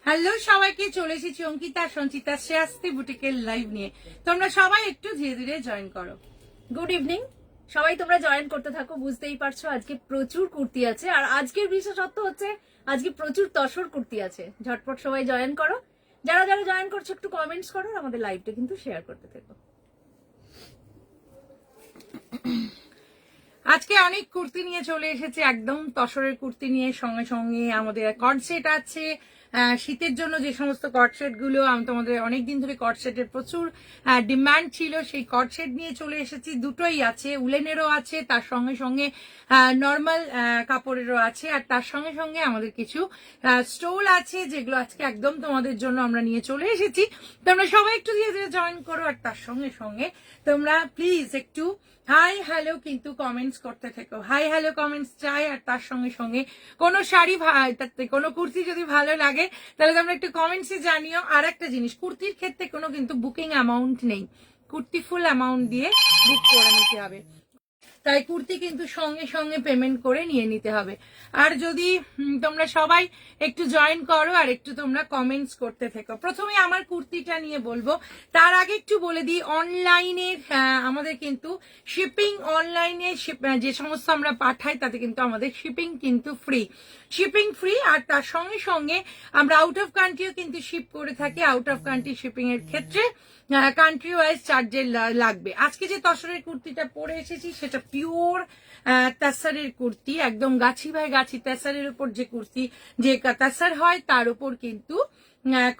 Hello সবাইকে, চলে এসেছি অঙ্কিতা সঞ্চিতা শ্রেয়াস্তি বুটিকের লাইভ নিয়ে। তোমরা সবাই একটু ধীরে ধীরে জয়েন করো। গুড ইভিনিং সবাই, তোমরা জয়েন করতে থাকো। বুঝতেই পারছো আজকে প্রচুর কুর্তি আছে, আর আজকের বিশেষত্ব হচ্ছে আজকে প্রচুর তসর কুর্তি আছে। ঝটপট সবাই জয়েন করো। যারা যারা জয়েন করছো একটু কমেন্টস করো, আর আমাদের লাইভটা কিন্তু শেয়ার করতে থাকো। আজকে অনেক কুর্তি নিয়ে চলে এসেছে, একদম তসরের কুর্তি নিয়ে। সঙ্গে সঙ্গে আমাদের কর্ড সেট আছে, শীতের জন্য যে সমস্ত কর্ড সেট গুলো তোমাদের অনেকদিন ধরে কর্ড সেটের প্রচুর ডিমান্ড ছিল, সেই কর্ড সেট নিয়ে চলে এসেছি। দুটোই আছে, উলেনেরও আছে, তার সঙ্গে সঙ্গে নর্মাল কাপড়েরও আছে, আর তার সঙ্গে সঙ্গে আমাদের কিছু স্টোল আছে, যেগুলো আজকে একদম তোমাদের জন্য আমরা নিয়ে চলে এসেছি। তোমরা সবাই একটু ধীরে ধীরে জয়েন করো, আর তার সঙ্গে সঙ্গে তোমরা প্লিজ একটু হাই হ্যালো কিন্তু কমেন্টস করতে থেকো। হাই হ্যালো কমেন্টস চাই, আর তার সঙ্গে সঙ্গে কোনো শাড়ি কোনো কুর্তি যদি ভালো লাগে তাহলে তোমরা একটু কমেন্টসে জানিও। আর একটা জিনিস, কুর্তির ক্ষেত্রে কোনো কিন্তু বুকিং অ্যামাউন্ট নেই, কুর্তি ফুল অ্যামাউন্ট দিয়ে বুক করে নিতে হবে, তাই কুর্তি কিন্তু সঙ্গে সঙ্গে পেমেন্ট করে নিয়ে নিতে হবে। আর যদি তোমরা সবাই একটু জয়েন করো আর একটু তোমরা কমেন্টস করতে থেকো। প্রথমে আমার কুর্তিটা নিয়ে বলবো, তার আগে একটু বলে দিই অনলাইনে আমাদের কিন্তু শিপিং, অনলাইনে যে সমস্ত আমরা পাঠাই তাতে কিন্তু আমাদের শিপিং কিন্তু ফ্রি, শিপিং ফ্রি। আর তার সঙ্গে সঙ্গে আমরা আউট অফ কান্ট্রিও কিন্তু শিপ করে থাকি। আউট অফ কান্ট্রি শিপিং এর ক্ষেত্রে কান্ট্রি ওয়াইজ চার্জের লাগবে। আজকে যে তসরের কুর্তিটা পরে এসেছি সেটা পিওর তাসারের কুর্তি, একদম গাছি ভাই গাছি তাসারের উপর যে কুর্তি, যে তাসার হয় তার উপর কিন্তু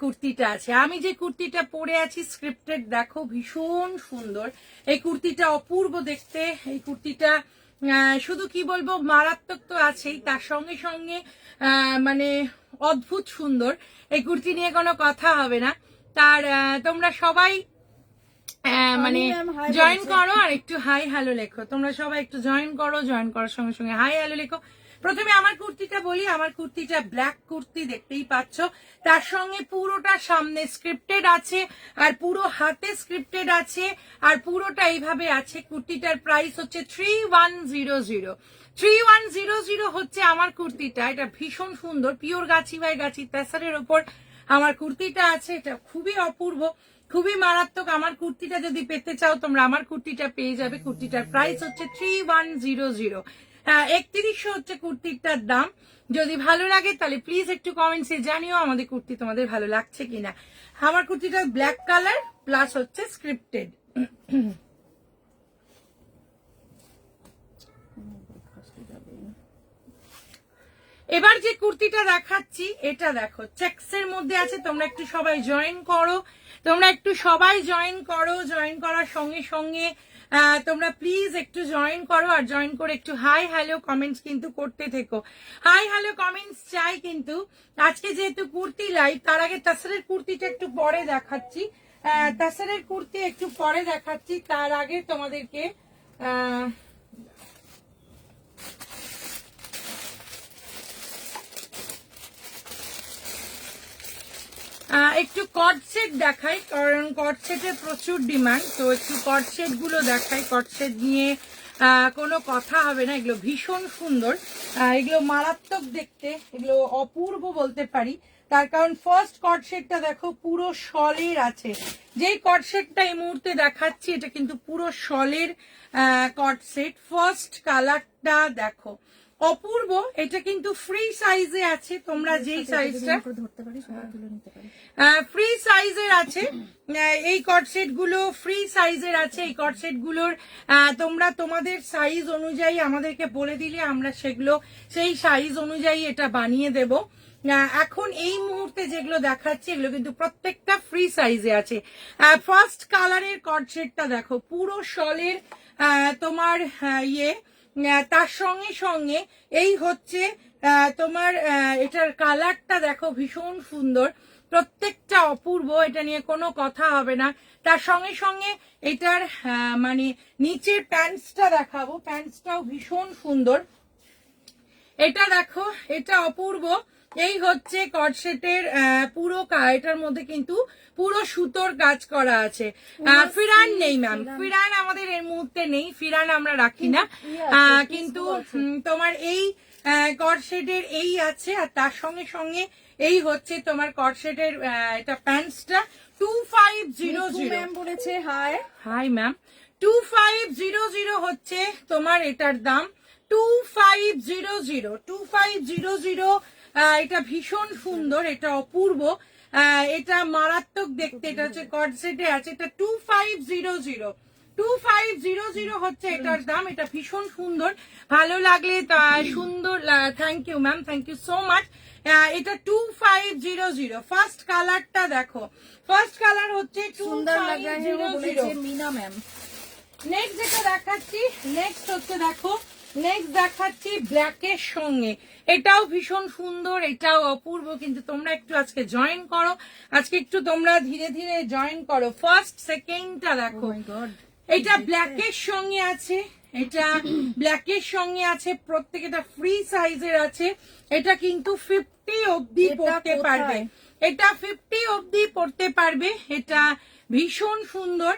কুর্তিটা আছে। আমি যে কুর্তিটা পরে আছি স্ক্রিপ্টেড, দেখো ভীষণ সুন্দর এই কুর্তিটা, অপূর্ব দেখতে এই কুর্তিটা। শুধু কি বলবো, মারাত্মক তো আছেই, তার সঙ্গে সঙ্গে মানে অদ্ভুত সুন্দর। এই কুর্তি নিয়ে কোনো কথা হবে না। তার তোমরা সবাই মানে জয়েন করো আর একটু হাই হ্যালো লেখো। তোমরা সবাই একটু জয়েন করো, জয়েন করার সঙ্গে সঙ্গে হাই হ্যালো লেখো। প্রথমে আমার কুর্তিটা বলি, আমার কুর্তিটা ব্ল্যাক কুর্তি, দেখতেই পাচ্ছ। তার সঙ্গে পুরোটা সামনে স্ক্রিপ্টেড আছে, আর পুরো হাতে স্ক্রিপ্টেড আছে, আর পুরোটা এইভাবে আছে। কুর্তিটার প্রাইস হচ্ছে 3100। 3100 হচ্ছে আমার কুর্তিটা। এটা ভীষণ সুন্দর, পিওর গাছি ভাই গাছি তাসারের ওপর আমার কুর্তিটা আছে। এটা খুবই অপূর্ব, খুবই মারাত্মক। আমার কুর্তিটা যদি পেতে চাও তোমরা আমার কুর্তিটা পেয়ে যাবে। কুর্তিটার প্রাইস হচ্ছে 3100। 3100 হচ্ছে কুর্তিটার দাম। যদি ভালো লাগে তাহলে প্লিজ একটু কমেন্টসে জানিও আমাদের কুর্তি তোমাদের ভালো লাগছে কিনা। আমার কুর্তিটা ব্ল্যাক কালার প্লাস হচ্ছে স্ক্রিপ্টেড। এবার যে কুর্তিটা দেখাচ্ছি এটা দেখো, চেক্সের মধ্যে আছে। তোমরা একটু সবাই জয়েন করো, তোমরা একটু সবাই জয়েন করো। জয়েন করার সঙ্গে সঙ্গে তোমরা প্লিজ একটু জয়েন করো, আর জয়েন করে একটু হাই হ্যালো কমেন্টস কিন্তু করতে থেকো। হাই হ্যালো কমেন্টস চাই কিন্তু। আজকে যেহেতু কুর্তি লাইভ, তার আগে তাসারের কুর্তিটা একটু পরে দেখাচ্ছি। তাসারের কুর্তি একটু পরে দেখাচ্ছি, তার আগে তোমাদেরকে একটু কট সেট দেখাই, কারণ কট সেটের প্রচুর ডিমান্ড। তো একটু কট সেট গুলো দেখাই। কট সেট নিয়ে কোনো কথা হবে না, এগুলো ভীষণ সুন্দর, এগুলো মারাত্মক দেখতে, এগুলো অপূর্ব বলতে পারি। তার কারণ ফার্স্ট কট সেটটা দেখো পুরো শলের আছে। যেই কট সেটটা এই মুহূর্তে দেখাচ্ছি এটা কিন্তু পুরো শলের কট সেট। ফার্স্ট কালারটা দেখো অপূর্ব, এটা কিন্তু ফ্রি সাইজে আছে। তোমরা যেই সাইজটা ধরতে পারি সবাই তুলে নিতে পারি, ফ্রি সাইজের আছে। এই কট সেট গুলো ফ্রি সাইজের আছে। এই কট সেট গুলোর তোমরা তোমাদের সাইজ অনুযায়ী আমাদেরকে বলে দিলে আমরা সেগুলো সেই সাইজ অনুযায়ী এটা বানিয়ে দেব। এখন এই মুহূর্তে যেগুলো দেখাচ্ছি এগুলো কিন্তু প্রত্যেকটা ফ্রি সাইজে আছে। ফার্স্ট কালারের কট সেটটা দেখো পুরো শলের তোমার ইয়ে, তার সঙ্গে সঙ্গে এই হচ্ছে তোমার এটার কালারটা দেখো ভীষণ সুন্দর, প্রত্যেকটা অপূর্ব, এটা নিয়ে কোনো কথা হবে না। তার সঙ্গে সঙ্গে এটার মানে নিচের প্যান্টসটা দেখাবো, প্যান্টসটাও ভীষণ সুন্দর। এটা দেখো, এটা অপূর্ব। এই হচ্ছে কটসেটের পুরো এটার মধ্যে কিন্তু পুরো সুতোর কাজ করা আছে। ফিরান নেই ম্যাম, ফিরান আমাদের এর মুহূর্তে নেই, ফিরান আমরা রাখি না। কিন্তু তোমার এই কর্ডসেটের এই আছে, আর তার সঙ্গে সঙ্গে এই হচ্ছে তোমার কর্ডসেটের এটা প্যান্টসটা 2500 ম্যাম বলেছে হাই। হাই ম্যাম, 2500 হচ্ছে তোমার এটার দাম 2500। এটা ভীষণ সুন্দর, এটা অপূর্ব, এটা মারাত্মক দেখতে। এটা হচ্ছে কর্ডসেটে আছে, এটা 2500 হচ্ছে এটার দাম। এটা ভীষণ সুন্দর, ভালো লাগলে সুন্দর। Thank you ma'am, thank you so much. এটা 2500। ফার্স্ট কালারটা দেখো, ফার্স্ট কালার হচ্ছে সুন্দর লাগা है वो বলেছে 2500। মিনা ম্যাম। নেক্সট যেটা দেখাচ্ছি, নেক্সট হচ্ছে দেখো, নেক্সট দেখাচ্ছি ব্ল্যাকের সঙ্গে। এটাও ভীষণ সুন্দর, এটাও অপূর্ব, কিন্তু তোমরা একটু আজকে জয়েন করো, আজকে একটু তোমরা ধীরে ধীরে জয়েন করো। ফার্স্ট সেকেন্ডটা দেখো, Oh my God, এটা ব্ল্যাকের সঙ্গে আছে, এটা ব্ল্যাকের সঙ্গে আছে, প্রত্যেকটা ফ্রি সাইজের আছে। এটা কিন্তু 50 অবধি এটা পড়তে কোথায়? পারবে, এটা 50 অবধি পড়তে পারবে। এটা ভীষণ সুন্দর,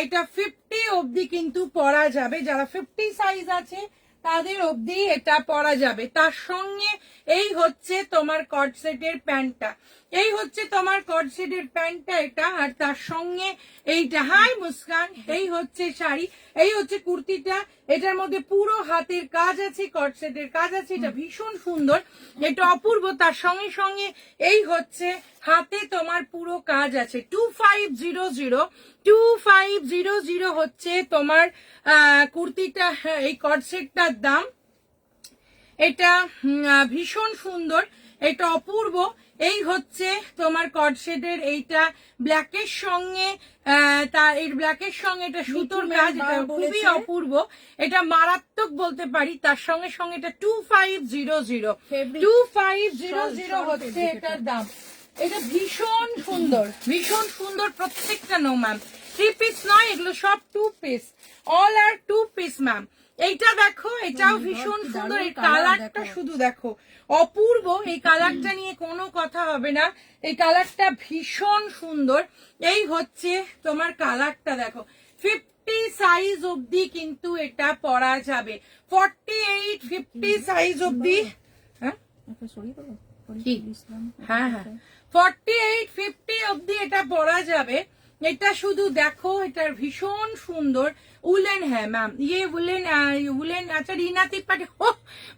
এটা 50 অবধি কিন্তু পরা যাবে, যারা 50 সাইজ আছে তাদের অবধি এটা পরা যাবে। তার সঙ্গে এই হচ্ছে তোমার কর্ডসেটের প্যান্টটা, এই হচ্ছে তোমার কর্ডসেটের প্যান্টটা এটা, আর তার সঙ্গে এইটা। হাই মুস্কান, এই হচ্ছে শাড়ি, এই হচ্ছে কুর্তিটা। এটার মধ্যে পুরো হাতের কাজ আছে, কর্ডসেটের কাজ আছে, এটা ভীষণ সুন্দর, এটা অপূর্ব। তার সঙ্গে সঙ্গে এই হচ্ছে হাতে তোমার পুরো কাজ আছে। 2500 হচ্ছে তোমার কুর্তিটা, এই কর্ডসেটটার দাম। এটা ভীষণ সুন্দর, এটা অপূর্ব। এই হচ্ছে তোমার কর্ডসেটের এইটা ব্ল্যাকের সঙ্গে, তার এই ব্ল্যাকের সঙ্গে এটা সুতোর কাজ, এটা খুবই অপূর্ব, এটা মারাত্মক বলতে পারি। তার সঙ্গে সঙ্গে এটা 2500 হচ্ছে এটার দাম। এটা ভীষণ সুন্দর, ভীষণ সুন্দর প্রত্যেকটা। নো ম্যাম 3 পিস নয়, এগুলো সব 2 পিস, অল আর 2 পিস ম্যাম। এইটা দেখো, এটাও ভীষণ সুন্দর, এই কালারটা শুধু দেখো, অপূর্ব। এই কালারটা নিয়ে কোনো কথা হবে না, এই কালারটা ভীষণ সুন্দর। এই হচ্ছে তোমার কালারটা দেখো, 50 সাইজ অবধি কিন্তু এটা পরা যাবে, 48 50 সাইজ অবধি। হ্যাঁ কি? হ্যাঁ হ্যাঁ, 48 50 অবধি এটা পরা যাবে। এটা শুধু দেখো, এটার ভীষণ সুন্দর उलन है मैम, ये वुलन वुलन। अच्छा रीना त्रिपाठी,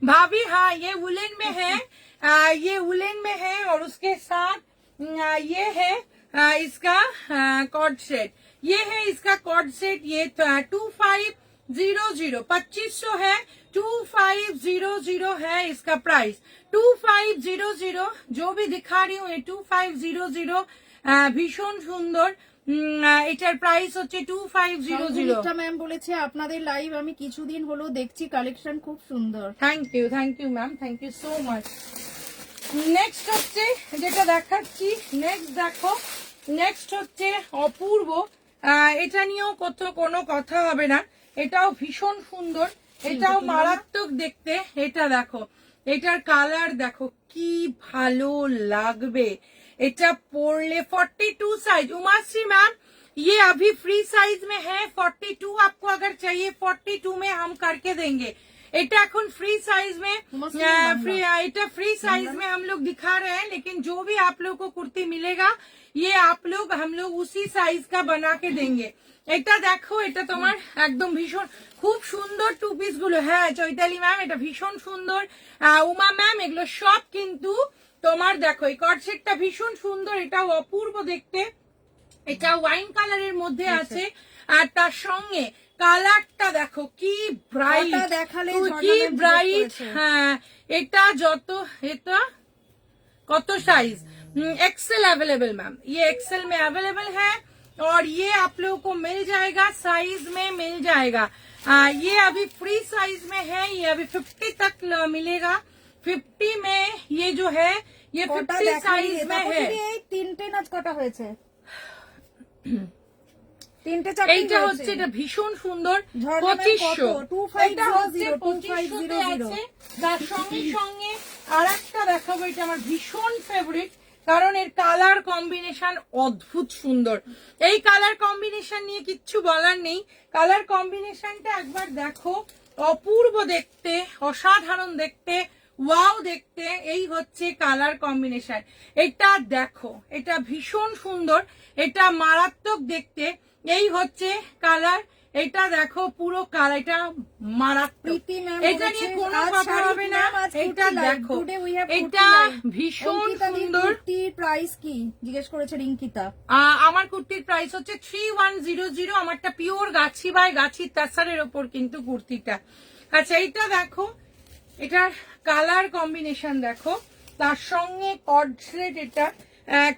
भाभी हाँ ये वुलन में है, ये वुलन में है, और उसके साथ ये है इसका कॉर्ड सेट, ये है इसका कॉर्ड सेट। ये 2500 2500 है, 2500 है इसका प्राइस, 2500। जो भी दिखा रही हूँ ये 2500, ভীষণ সুন্দর। এটার প্রাইস হচ্ছে 2500। ম্যাম বলেছে আপনাদের লাইভ আমি কিছুদিন হলো দেখছি, কালেকশন খুব সুন্দর। Thank you ma'am, thank you so much. Next হচ্ছে যেটা দেখাচ্ছি, নেক্সট দেখো, নেক্সট হচ্ছে অপূর্ব। এটা নিয়েও কোনো কথা হবে না, এটাও ভীষণ সুন্দর, এটাও মারাত্মক দেখতে। এটা দেখো, এটার কালার দেখো কি ভালো লাগবে, এটা পরলে 42 साइज। उमाश्री मैम ये अभी फ्री साइज में है, 42 आपको अगर चाहिए 42 में हम करके देंगे। এটা এখন फ्री साइज में, এটা फ्री साइज में हम लोग दिखा रहे हैं, लेकिन जो भी आप लोग को कुर्ती मिलेगा ये आप लोग हम लोग उसी साइज का बना के देंगे। এটা দেখো, এটা তোমার একদম ভীষণ খুব সুন্দর 2 পিস গুলো। হ্যাঁ চৈতালি ম্যাম, এটা ভীষণ সুন্দর। উমা ম্যাম, এগুলো সব কিন্তু তোমার দেখো, এই কর্ডসেটটা ভীষণ সুন্দর, এটাও অপূর্ব দেখতে। এটা ওয়াইন কালারের মধ্যে আছে, আর তার সঙ্গে কালারটা দেখো কি ব্রাইট, দেখালে কি ব্রাইট। হ্যাঁ এটা যত, এটা কত साइज? एक्सेल अवेलेबल मैम, ये एक्सेल में अवेलेबल है, और ये आप लोगों को मिल जाएगा, साइज में मिल जाएगा। ये अभी फ्री साइज में है, ये अभी 50 तक मिलेगा। 50 में ये जो है ये 50 साइज में है। তিনটে নাচ কটা হয়েছে, তিনটে এইটা হচ্ছে, এটা ভীষণ সুন্দর 2500, এটা হচ্ছে 2500 আছে। তার সঙ্গে সঙ্গে আর একটা দেখাবো, এটা আমার ভীষণ ফেভারিট, কারণ এর কালার কম্বিনেশন অদ্ভুত সুন্দর। এই কালার কম্বিনেশন নিয়ে কিচ্ছু বলার নেই, কালার কম্বিনেশনটা একবার দেখো, অপূর্ব দেখতে, অসাধারণ দেখতে, ওয়াও দেখতে। এই হচ্ছে কালার কম্বিনেশন, এটা দেখো, এটা ভীষণ সুন্দর, এটা মারাত্মক দেখতে। এই হচ্ছে কালার, এটা দেখো পুরো কালার, এটা মারাত্মক, এটা নিয়ে কোনো কথা হবে না। এটা দেখো, এটা ভীষণ সুন্দর। প্রাইস কি জিজ্ঞেস করেছে রিঙ্কিতা। আমার কুর্তির প্রাইস হচ্ছে 3100। আমারটা পিওর গাছি বাই গাছি তাসারের ওপর কিন্তু কুর্তিটা। আচ্ছা এইটা দেখো, এটার কালার কম্বিনেশন দেখো, তার সঙ্গে কর্ডসেট, এটা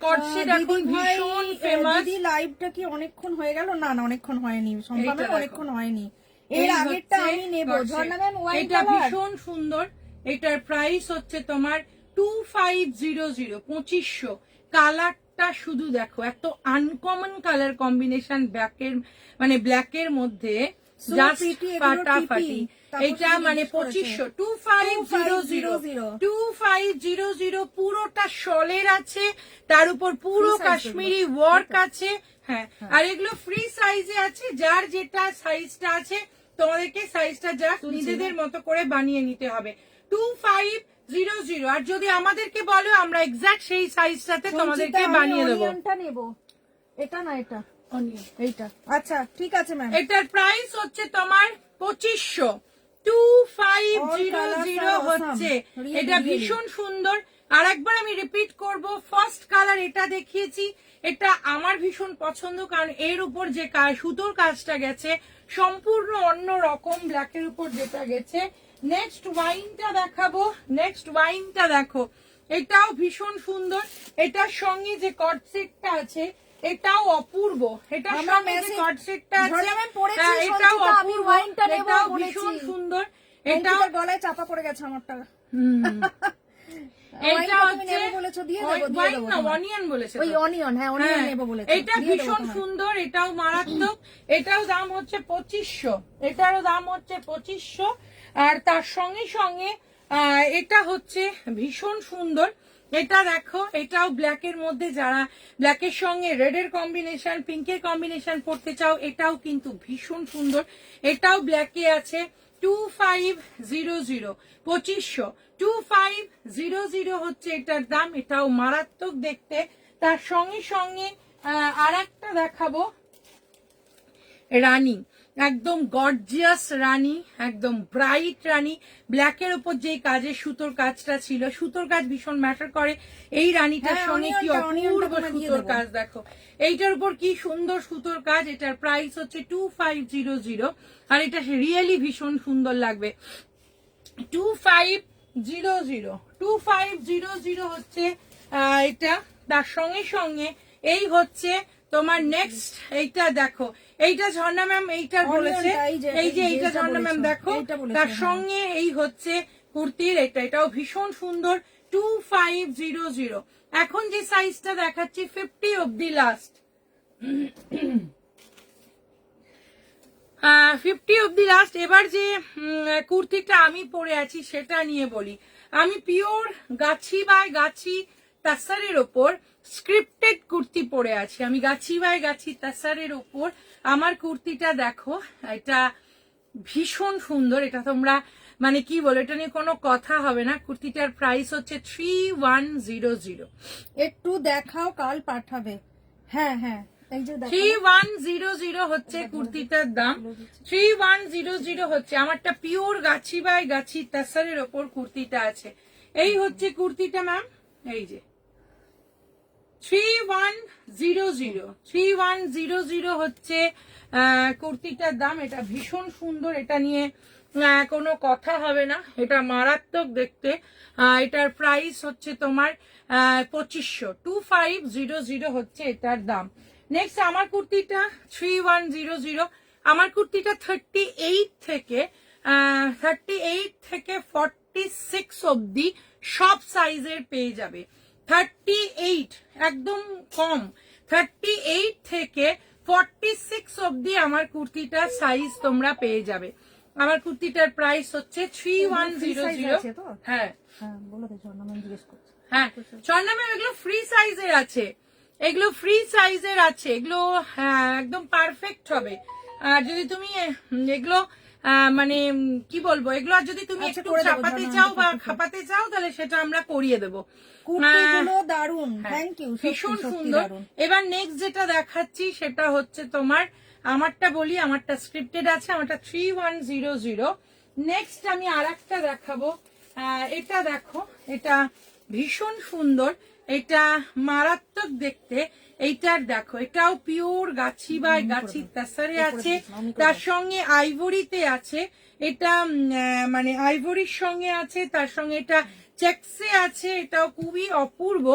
কর্ডসেট এখন ভীষণ ফেমাস। দিদি লাইভটা কি অনেকক্ষণ হয়ে গেল? না না অনেকক্ষণ হয়নি, সম্পূর্ণ অনেকক্ষণ হয়নি। এর আগেরটা আমি নেব। ঝর্ণা ম্যাম ওয়াইট এটা কালার ভীষণ সুন্দর, এটার প্রাইস হচ্ছে তোমার 2500, 2500। কালারটা শুধু দেখো, এত আনকমন কালার কম্বিনেশন, ব্ল্যাকের মানে ব্ল্যাকের মধ্যে জাস্ট ফাটাফাটি। এটা মানে 2500, 2500 পুরোটা শলের আছে, তার উপর পুরো কাশ্মীরি ওয়ার্ক আছে। হ্যাঁ, আর এগুলো ফ্রি সাইজে আছে, যার যেটা সাইজটা আছে তোমাদেরকে সাইজটা জাস্ট নিজেদের মতো করে বানিয়ে নিতে হবে। 2500। আর যদি আমাদেরকে বলো, আমরা এক্সাক্ট সেই সাইজটাতে তোমাদেরকে বানিয়ে দেবো। এটা না, এটা এইটা। আচ্ছা ঠিক আছে ম্যাম। এটার প্রাইস হচ্ছে তোমার 2500, 2500 হচ্ছে। এটা ভীষণ সুন্দর। আর একবার আমি রিপিট করব, ফার্স্ট কালার এটা দেখিয়েছি, এটা আমার ভীষণ পছন্দ, কারণ এর উপর যে সুতোর কাজটা গেছে সম্পূর্ণ অন্য রকম, ব্ল্যাকের উপর যেটা গেছে। নেক্সট ওয়াইনটা দেখাবো, নেক্সট ওয়াইনটা দেখো, এটাও ভীষণ সুন্দর। এটার সঙ্গে যে কর্ডসেটটা আছে এটাও অপূর্ব, এটার সঙ্গে যে কর্ডসেটটা আছে এটাও অপূর্ব, এটাও ভীষণ সুন্দর। এটাও গলায় চাপা পড়ে গেছে আমারটা। এটা হচ্ছে অনিয়ন বলেছে, এটা ভীষণ সুন্দর, এটাও মারাত্মক। এটাও দাম হচ্ছে 2500, এটারও দাম হচ্ছে 2500। আর তার সঙ্গে সঙ্গে এটা হচ্ছে ভীষণ সুন্দর, এটা দেখো, এটাও ব্ল্যাকের মধ্যে, যারা ব্ল্যাকের সঙ্গে রেডের কম্বিনেশন, পিঙ্কের কম্বিনেশন পড়তে চাও, এটাও কিন্তু ভীষণ সুন্দর। এটাও ব্ল্যাকে আছে। 2500, 2500, 2500 হচ্ছে এটার দাম। এটাও মারাত্মক দেখতে। তার সঙ্গে সঙ্গে আর একটা দেখাবো, রানী, একদম গর্জিয়াস রানী, একদম ব্রাইট রানী। ব্ল্যাকের উপর যে কাজের সুতোর কাজটা ছিল, সুতোর কাজ ভীষণ ম্যাটার করে। এই রানীটার সঙ্গে কি অপূর্ব সুতোর কাজ দেখো, এইটার উপর কি সুন্দর সুতোর কাজ। এটার প্রাইস হচ্ছে 2500, আর এটা রিয়েলি ভীষণ সুন্দর লাগবে। 2500 হচ্ছে এটা। তার সঙ্গে সঙ্গে এই হচ্ছে তোমার নেক্সট, এইটা দেখো, এইটা ঝর্ণা ম্যাম এইটার বলেছে, এই যে এইটা ঝর্ণা ম্যাম দেখো, তার সঙ্গে এই হচ্ছে কুর্তির এটা, এটাও ভীষণ সুন্দর। 2500। এখন যে সাইজটা দেখাচ্ছি 50 অব্দি লাস্ট, 50 অব্দি লাস্ট। এবার যে কুর্তিটা আমি পরে আছি সেটা নিয়ে বলি। আমি পিওর গাছি বাই গাছি তাসারের ওপর স্ক্রিপ্টেড কুর্তি পরে আছি, আমি গাছি বাই গাছি তাসারের ওপর। আমার কুর্তিটা দেখো, এটা ভীষণ সুন্দর, এটা তোমরা মানে কি বলো, এটা নিয়ে কোনো কথা হবে না। কুর্তিটার প্রাইস হচ্ছে 3100। একটু দেখাও, কাল পাঠাবে। হ্যাঁ হ্যাঁ, 3100 হচ্ছে কুর্তিটার দাম। 3100 হচ্ছে। আমারটা পিওর গাছি বাই গাছি তাসারের ওপর কুর্তিটা আছে। এই হচ্ছে কুর্তিটা ম্যাম, এই যে 3100 হচ্ছে কুর্তিটার দাম। এটা ভীষণ সুন্দর, এটা নিয়ে কোনো কথা হবে না, এটা মারাত্মক দেখতে। এটার প্রাইস হচ্ছে তোমার 2500, 2500 হচ্ছে এটার দাম। নেক্সট আমার কুর্তিটা 3100। আমার কুর্তিটা 38 থেকে 46 অব্দি সব সাইজের পেয়ে যাবে। 38 একদম কম, 38 থেকে 46 অব্দি আমার কুর্তিটার সাইজ তোমরা পেয়ে যাবে। আমার কুর্তিটার প্রাইস হচ্ছে 3100। হ্যাঁ হ্যাঁ, ঝর্ণা ম্যাম এগুলো ফ্রি সাইজের আছে, এগুলো ফ্রি সাইজের আছে, এগুলো একদম পারফেক্ট হবে। আর যদি তুমি এগুলো মানে কি বলবো, এগুলো আর যদি তুমি আচ্ছা, একটু করে দেবো, চাপাতে ঝর্ণা চাও আন্টি, বা খুব খাপাতে চাও তাহলে সেটা আমরা করিয়ে দেবো। কুর্তিগুলো দারুন, হ্যাঁ, থ্যাংক ইউ, ভীষণ সত্যি সুন্দর। দারুন। এবার নেক্সট যেটা দেখাচ্ছি সেটা হচ্ছে তোমার, আমারটা বলি, আমারটা স্ক্রিপ্টেড আছে, আমারটা 3100। নেক্সট আমি আরেকটা দেখাবো। এটা দেখো, এটা ভীষণ সুন্দর, এটা মারাত্মক দেখতে। এইটার দেখো, এটাও পিওর গাছি বাই গাছি তাসারে আছে, তার সঙ্গে আইভরিতে আছে। এটা মানে আইভরির সঙ্গে আছে, তার সঙ্গে এটা চেকসে আছে, এটাও খুবই অপূর্ব।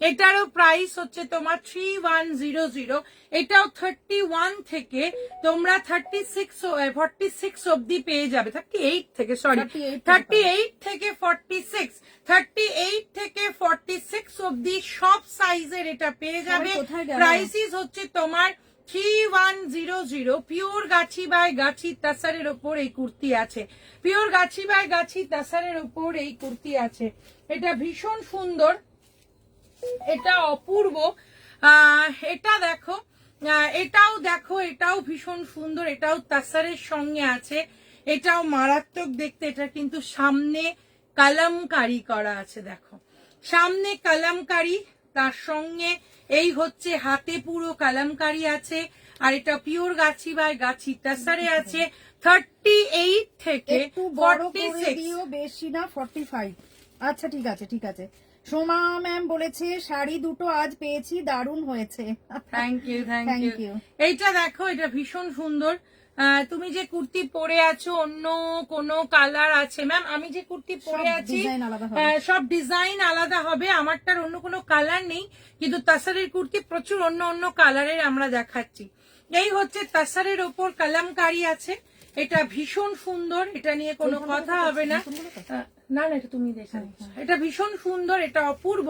এটারও প্রাইস হচ্ছে তোমার 3100। এটাও 31 থেকে তোমরা 46 অব্দি পেয়ে যাবে, 38 থেকে, সরি 38 থেকে 46, 38 থেকে 46 অব্দি সব সাইজের এটা পেয়ে যাবে। প্রাইসিস হচ্ছে তোমার 3100। পিওর গাছি বাই গাছি তাসারের ওপর এই কুর্তি আছে, পিওর গাছি বাই গাছি তাসারের ওপর এই কুর্তি আছে। এটা ভীষণ সুন্দর, এটা অপূর্ব। এটা দেখো, এটাও দেখো, এটাও ভীষণ সুন্দর, এটাও তাসারের সঙ্গে আছে, এটাও মারাত্মক দেখতে। এটা কিন্তু সামনে কালামকারি করা আছে, দেখো সামনে কালামকারি, তার সঙ্গে এই হচ্ছে হাতে পুরো কালামকারি আছে। আর এটা পিওর গাছি বাই গাছি তাসারে আছে, 38 থেকে একটু বড় করে 46। দিও, বেশি না, 45। আচ্ছা, ঠিক আছে, ঠিক আছে। সোমা ম্যাম বলেছে শাড়ি দুটো আজ পেয়েছি, দারুণ হয়েছে। Thank you, thank Thank you. you. এইটা দেখো, এটা ভীষণ সুন্দর। তুমি যে কুর্তি পরে আছো অন্য কোনো কালার আছে ম্যাম? আমি যে কুর্তি পরে সব আছি ডিজাইন আলাদা হবে। সব ডিজাইন আলাদা হবে, আমারটার অন্য কোনো কালার নেই, কিন্তু তাসারের কুর্তি প্রচুর অন্য অন্য কালারের আমরা দেখাচ্ছি। এই হচ্ছে তাসারের ওপর কালামকারি আছে, এটা ভীষণ সুন্দর, এটা নিয়ে কোনো কথা হবে না। না না, এটা তুমি দেখে নিচ্ছ। এটা ভীষণ সুন্দর, এটা অপূর্ব,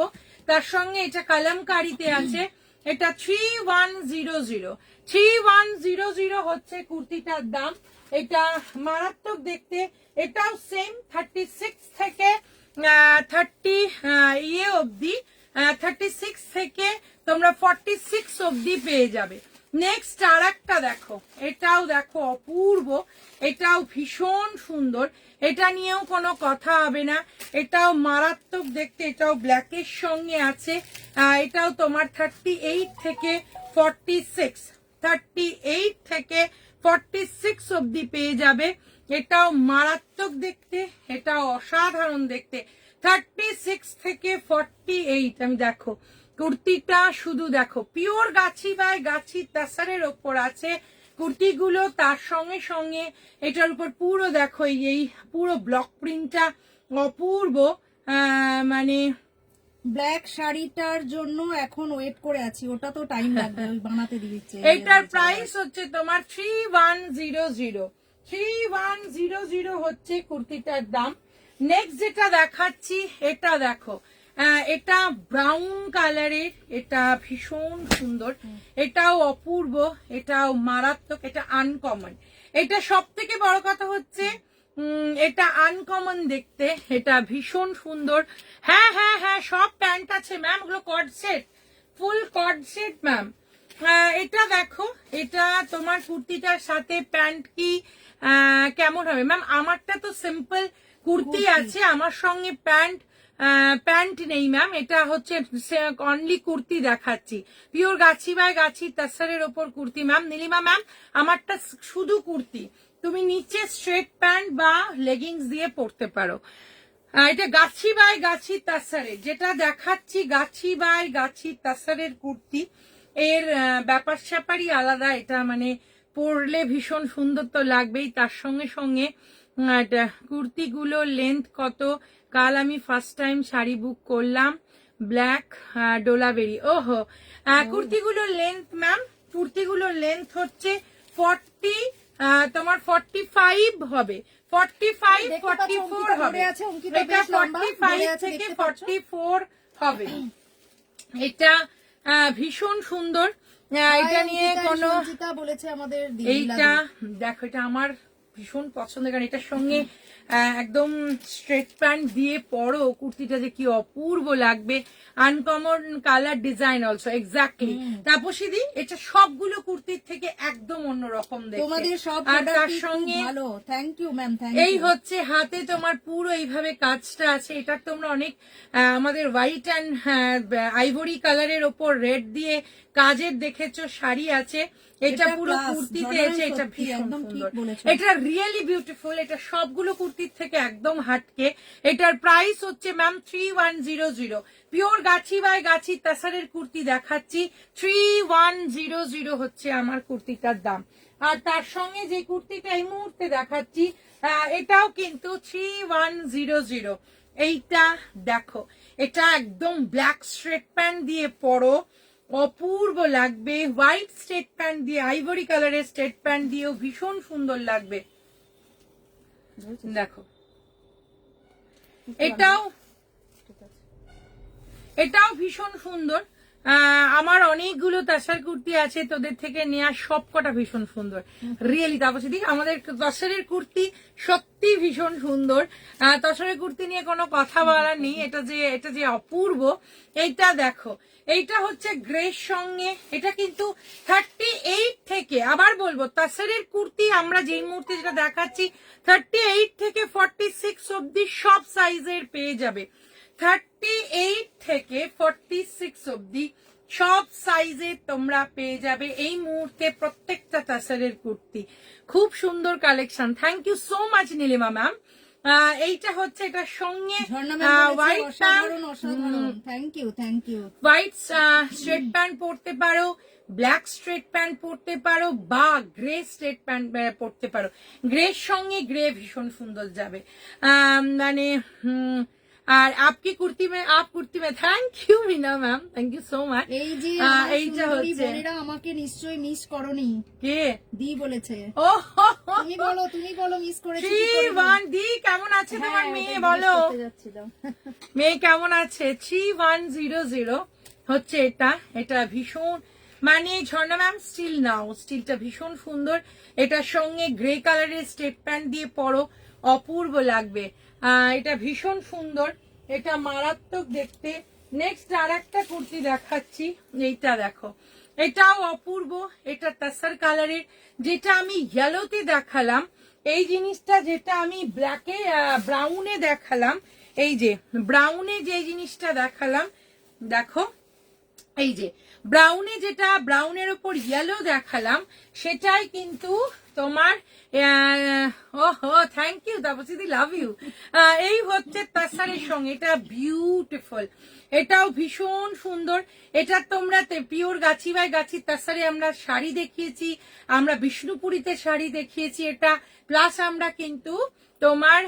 তার সঙ্গে এটা কালামকারিতে আছে। এটা 3100, 3100 হচ্ছে কুর্তিটার দাম। এটা মারাত্মক দেখতে, এটাও সেম 36 থেকে 30 অব্দি, 36 থেকে তোমরা 46 অব্দি পেয়ে যাবে। নেক্সট আর একটা দেখো, এটাও দেখো অপূর্ব, এটাও ভীষণ সুন্দর, এটা নিয়েও কোনো কথা হবে না, এটাও মারাত্মক দেখতে, এটাও ব্ল্যাকের সঙ্গে আছে। এটাও তোমার 38 থেকে 46, 38 থেকে 46 অব্দি পেয়ে যাবে। এটাও মারাত্মক দেখতে, এটাও অসাধারণ দেখতে, 36 থেকে 48। আমি দেখো কুর্তিটা শুধু দেখো, পিওর গাছি বাই গাছি তাসারের ওপর আছে কুর্তিগুলো, তার সঙ্গে সঙ্গে এটার উপর পুরো দেখো এই পুরো ব্লক প্রিন্টটা অপূর্ব। মানে ব্ল্যাক শাড়িটার জন্য এখন ওয়েট করে আছি, ওটা তো টাইম লাগবে, ওই বানাতে দিয়েছে। এইটার প্রাইস হচ্ছে তোমার 3100, 3100 হচ্ছে কুর্তিটার দাম। নেক্সট যেটা দেখাচ্ছি, এটা দেখো, এটা ব্রাউন কালারের, এটা ভীষণ সুন্দর, এটাও অপূর্ব, এটাও মারাত্মক, এটা আনকমন। এটা সব থেকে বড় কথা হচ্ছে এটা আনকমন দেখতে, এটা ভীষণ সুন্দর। হ্যাঁ হ্যাঁ হ্যাঁ, সব প্যান্ট আছে ম্যাম, ওগুলো কর্ড সেট, ফুল কর্ড সেট ম্যাম। এটা দেখো, এটা তোমার কুর্তিটার সাথে প্যান্ট কি কেমন হবে ম্যাম? আমারটা তো সিম্পল কুর্তি আছে, আমার সঙ্গে প্যান্ট নেই ম্যাম, এটা হচ্ছে অনলি কুর্তি দেখাচ্ছি, পিওর গাছি বাই গাছি তাসারের ওপর কুর্তি ম্যাম। নীলিমা ম্যাম, আমারটা শুধু কুর্তি, তুমি নিচে স্ট্রেট প্যান্ট বা লেগিংস দিয়ে পরতে পারো। এটা গাছি বাই গাছি তাসারের, যেটা দেখাচ্ছি গাছি বাই গাছি তাসারের কুর্তি, এর ব্যাপার স্যাপারই আলাদা। এটা মানে পরলে ভীষণ সুন্দর তো লাগবেই, তার সঙ্গে সঙ্গে কুর্তিগুলো লেন্থ কত? কাল আমি ফার্স্ট টাইম শাড়ি বুক করলাম, ব্ল্যাক ডোলাবেরি। ওহো, কুর্তিগুলো লেন্থ ম্যাম, কুর্তিগুলোর লেন্থ হচ্ছে 40, তোমার 45 হবে, 45 44 হবে, এটা 45 থেকে 44 হবে। এটা ভীষণ সুন্দর, এটা নিয়ে কোনো বলেছে আমাদের এইটা দেখো, এটা আমার ভীষণ পছন্দের, কারণ এটার সঙ্গে একদম স্ট্রেট প্যান্ট দিয়ে পরো কুর্তিটা যে কি অপূর্ব লাগবে। Uncommon colour design also, exactly. তাপসীদি এটা সবগুলো কুর্তির থেকে একদম অন্যরকম দেখতে, তোমাদের সব আর তার প্রোডাক্টই খুব সঙ্গে ভালো। থ্যাংক ইউ ম্যাম, থ্যাংক এই ইউ। হচ্ছে হাতে তোমার পুরো এইভাবে কাজটা আছে। এটা তোমরা অনেক আমাদের হোয়াইট অ্যান্ড আইভরি কালারের ওপর রেড দিয়ে কাজের দেখেছো শাড়ি আছে, এটা এটা পুরো class, কুর্তিতে জর্ডান এসে এটা সত্যি ভীষণ একদম ঠিক সুন্দর, বলেছো। এটা রিয়েলি বিউটিফুল। এটা সবগুলো কুর্তির থেকে একদম হাটকে। এটার প্রাইস হচ্ছে ম্যাম 3100। পিওর গাছি বাই গাছি তাসারের কুর্তি দেখাচ্ছি, 3100 হচ্ছে আমার কুর্তিটার দাম। আর তার সঙ্গে যে কুর্তিটা এই মুহূর্তে দেখাচ্ছি এটাও কিন্তু 3100। এইটা দেখো, এটা একদম ব্ল্যাক স্ট্রেট প্যান্ট দিয়ে পরো, অপূর্ব লাগবে। হোয়াইট স্ট্রেট প্যান্ট দিয়ে, আইভরি কালারের স্ট্রেট প্যান্ট দিয়েও ভীষণ সুন্দর লাগবে। দেখো এটাও ভীষণ সুন্দর। আমার অনেকগুলো তাসার কুর্তি আছে, তোদের থেকে নেওয়া সব কটা ভীষণ সুন্দর রিয়েলি। তাপসী দি আমাদের তসরের কুর্তি সত্যি ভীষণ সুন্দর, তসরের কুর্তি নিয়ে কোনো কথা বলার নেই। এটা যে অপূর্ব। এইটা দেখো, এইটা হচ্ছে গ্রের সঙ্গে, এটা কিন্তু 38 থেকে, আবার বলবো তসরের কুর্তি আমরা যেই মুহূর্তে যেটা দেখাচ্ছি 38 থেকে 46 অব্দি সব সাইজের পেয়ে যাবে। 38 থেকে 46 অব্দি সব সাইজে তোমরা পেয়ে যাবে এই মুহূর্তে প্রত্যেকটা তাসারের কুর্তি। খুব সুন্দর collection. Thank you so much Nilima ma'am. এইটা হচ্ছে এটার সঙ্গে white thank you, thank you. White straight pant পরতে পারো, ব্ল্যাক স্ট্রেট প্যান্ট পরতে পারো, বা গ্রে স্ট্রেট প্যান্ট পরতে পারো। গ্রের সঙ্গে গ্রে ভীষণ সুন্দর যাবে। মানে আর আপকি কুর্তি মে আপ কুর্তি মে, thank you Meena ma'am, thank you so much. এই যে এইটা হচ্ছে বোনেরা আমাকে নিশ্চয়ই মিস করনি, কে দি বলেছে। ও তুমি বলো মিস করেছি কি করে? শ্রীবান দি কেমন আছে তোমার হ্যাঁ, মেয়ে, ওটাই বলো জিজ্ঞেস করতে যাচ্ছিলাম। মেয়ে কেমন আছে। 3100 হচ্ছে এটা ভীষণ, মানে ঝর্ণা ম্যাম স্টিল নাও, স্টিলটা ভীষণ সুন্দর। এটার সঙ্গে গ্রে কালারের স্টেপ প্যান্ট দিয়ে পরো, অপূর্ব লাগবে। এটা ভীষণ সুন্দর, এটা মারাত্মক দেখতে। নেক্সট আর একটা কুর্তি দেখাচ্ছি, এইটা দেখো, এটাও অপূর্ব। এটা তাসার কালারের, যেটা আমি ইয়েলোতে দেখালাম, এই জিনিসটা যেটা আমি ব্ল্যাকে ব্রাউনে দেখালাম, এই যে ব্রাউনে যে জিনিসটা দেখালাম, দেখো এই যে ব্রাউনে, যেটা ব্রাউনের ওপর ইয়েলো দেখালাম, সেটাই কিন্তু তোমার ওহো thank you Tapasi, love you. এই হচ্ছে তাসারের সঙ্গে, এটা বিউটিফুল, এটাও ভীষণ সুন্দর। এটা তোমরা পিওর গাছি বাই গাছি তাসারে আমরা শাড়ি দেখিয়েছি, আমরা বিষ্ণুপুরীতে শাড়ি দেখিয়েছি এটা, প্লাস আমরা কিন্তু তোমার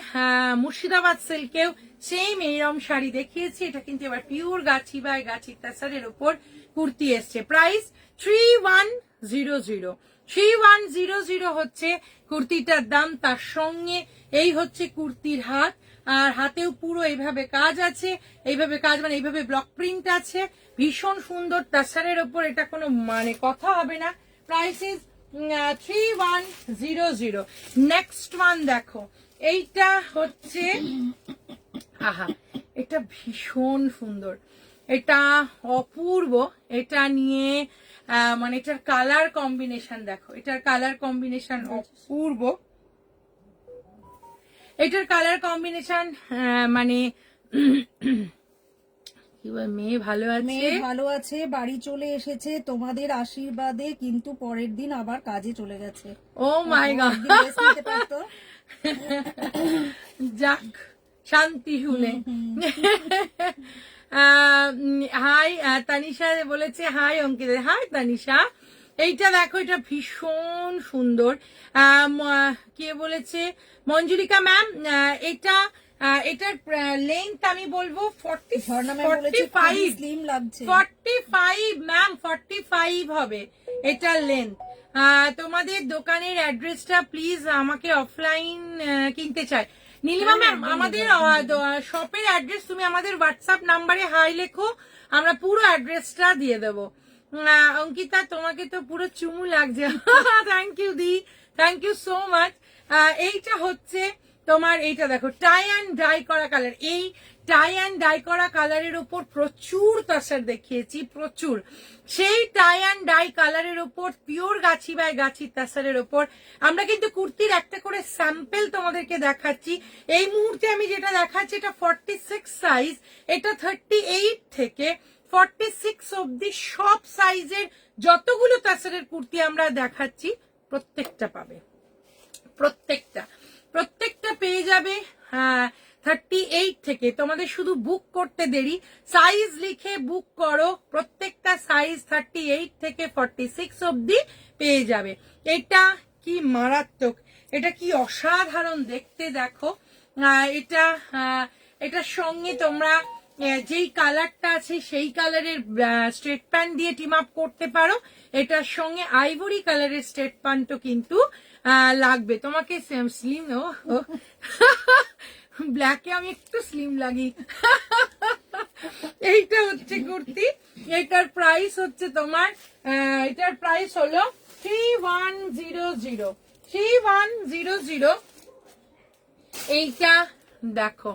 মুর্শিদাবাদ সিল্কেও সেম এইরকম শাড়ি দেখিয়েছি। এটা কিন্তু এবার পিওর গাছি বাই গাছি তাসারের উপর কুর্তি এসছে। প্রাইস 3100। 3100 হচ্ছে কুর্তিটার দাম। তার সঙ্গে এই হচ্ছে কুর্তির হাত, আর হাতেও পুরো এইভাবে কাজ আছে, এইভাবে কাজ মানে এইভাবে ব্লক প্রিন্ট আছে, ভীষণ সুন্দর তাসারের ওপর, এটা কোনো মানে কথা হবে না। Price is 3100। নেক্সট ওয়ান দেখো, এইটা হচ্ছে আহা, এটা ভীষণ সুন্দর, এটা অপূর্ব। এটা নিয়ে মানে এটার কালার কম্বিনেশন দেখো, এটার কালার কম্বিনেশন অপূর্ব। এটার কালার কম্বিনেশন মানে মেয়ে ভালো আছে, মেয়ে ভালো আছে, বাড়ি চলে এসেছে তোমাদের আশীর্বাদে, কিন্তু পরের দিন আবার কাজে চলে গেছে। ও মাই গড, যাক শান্তি শুনে। হাই তানিশা বলেছে, হাই অঙ্কিত, হাই তানিশা। এইটা দেখো, এটা ভীষণ সুন্দর। কে বলেছে, মঞ্জুলিকা ম্যাম। এটার লেন্থ আমি বলবো 45 স্লিম লাগছে। 45 ম্যাম, 45 হবে এটার লেন্থ। তোমাদের দোকানের অ্যাড্রেসটা প্লিজ আমাকে অফলাইন কিনতে চাই। নীলিমা ম্যাম, আমাদের শপের অ্যাড্রেস তুমি আমাদের হোয়াটসঅ্যাপ নাম্বারে হাই লেখো, আমরা পুরো অ্যাড্রেসটা দিয়ে দেবো। অঙ্কিতা তোমাকে তো পুরো চুমু লাগছে। থ্যাংক ইউ দি, থ্যাংক ইউ সো মাচ। এইটা হচ্ছে তোমার, এইটা দেখো টাই অ্যান্ড ডাই করা কালার। এই টাই অ্যান্ড ডাই করা কালারের উপর প্রচুর তাসার দেখিয়েছি, প্রচুর। সেই টাই অ্যান্ড ডাই কালারের উপর পিওর গাছি বাই গাছি তাসারের উপর আমরা কিন্তু কুর্তির একটা করে স্যাম্পল তোমাদেরকে দেখাচ্ছি। এই মুহূর্তে আমি যেটা দেখাচ্ছি এটা 46 সাইজ, এটা 38 থেকে 46 অব্দি সব সাইজের যতগুলো তাসারের কুর্তি আমরা দেখাচ্ছি প্রত্যেকটা পাবে, প্রত্যেকটা পেয়ে যাবে 38 থেকে। তোমাদের শুধু বুক করতে দেরি, সাইজ লিখে বুক করো, প্রত্যেকটা সাইজ 38 থেকে 46 অব্দি পেয়ে যাবে। এটা কি মারাত্মক, এটা কি অসাধারণ দেখতে দেখো। এটার সঙ্গে তোমরা যেই কালারটা আছে সেই কালারের স্ট্রেট প্যান্ট দিয়ে টিম আপ করতে পারো। এটার সঙ্গে আইভরি কালারের স্ট্রেট প্যান্টও কিন্তু লাগবে তোমাকে। স্লিম ব্ল্যাকে আমি একটু স্লিম লাগি। এইটা হচ্ছে কুর্তি, এটার প্রাইস হচ্ছে তোমার, এটার প্রাইস হলো 3100। 3100 এইটা দেখো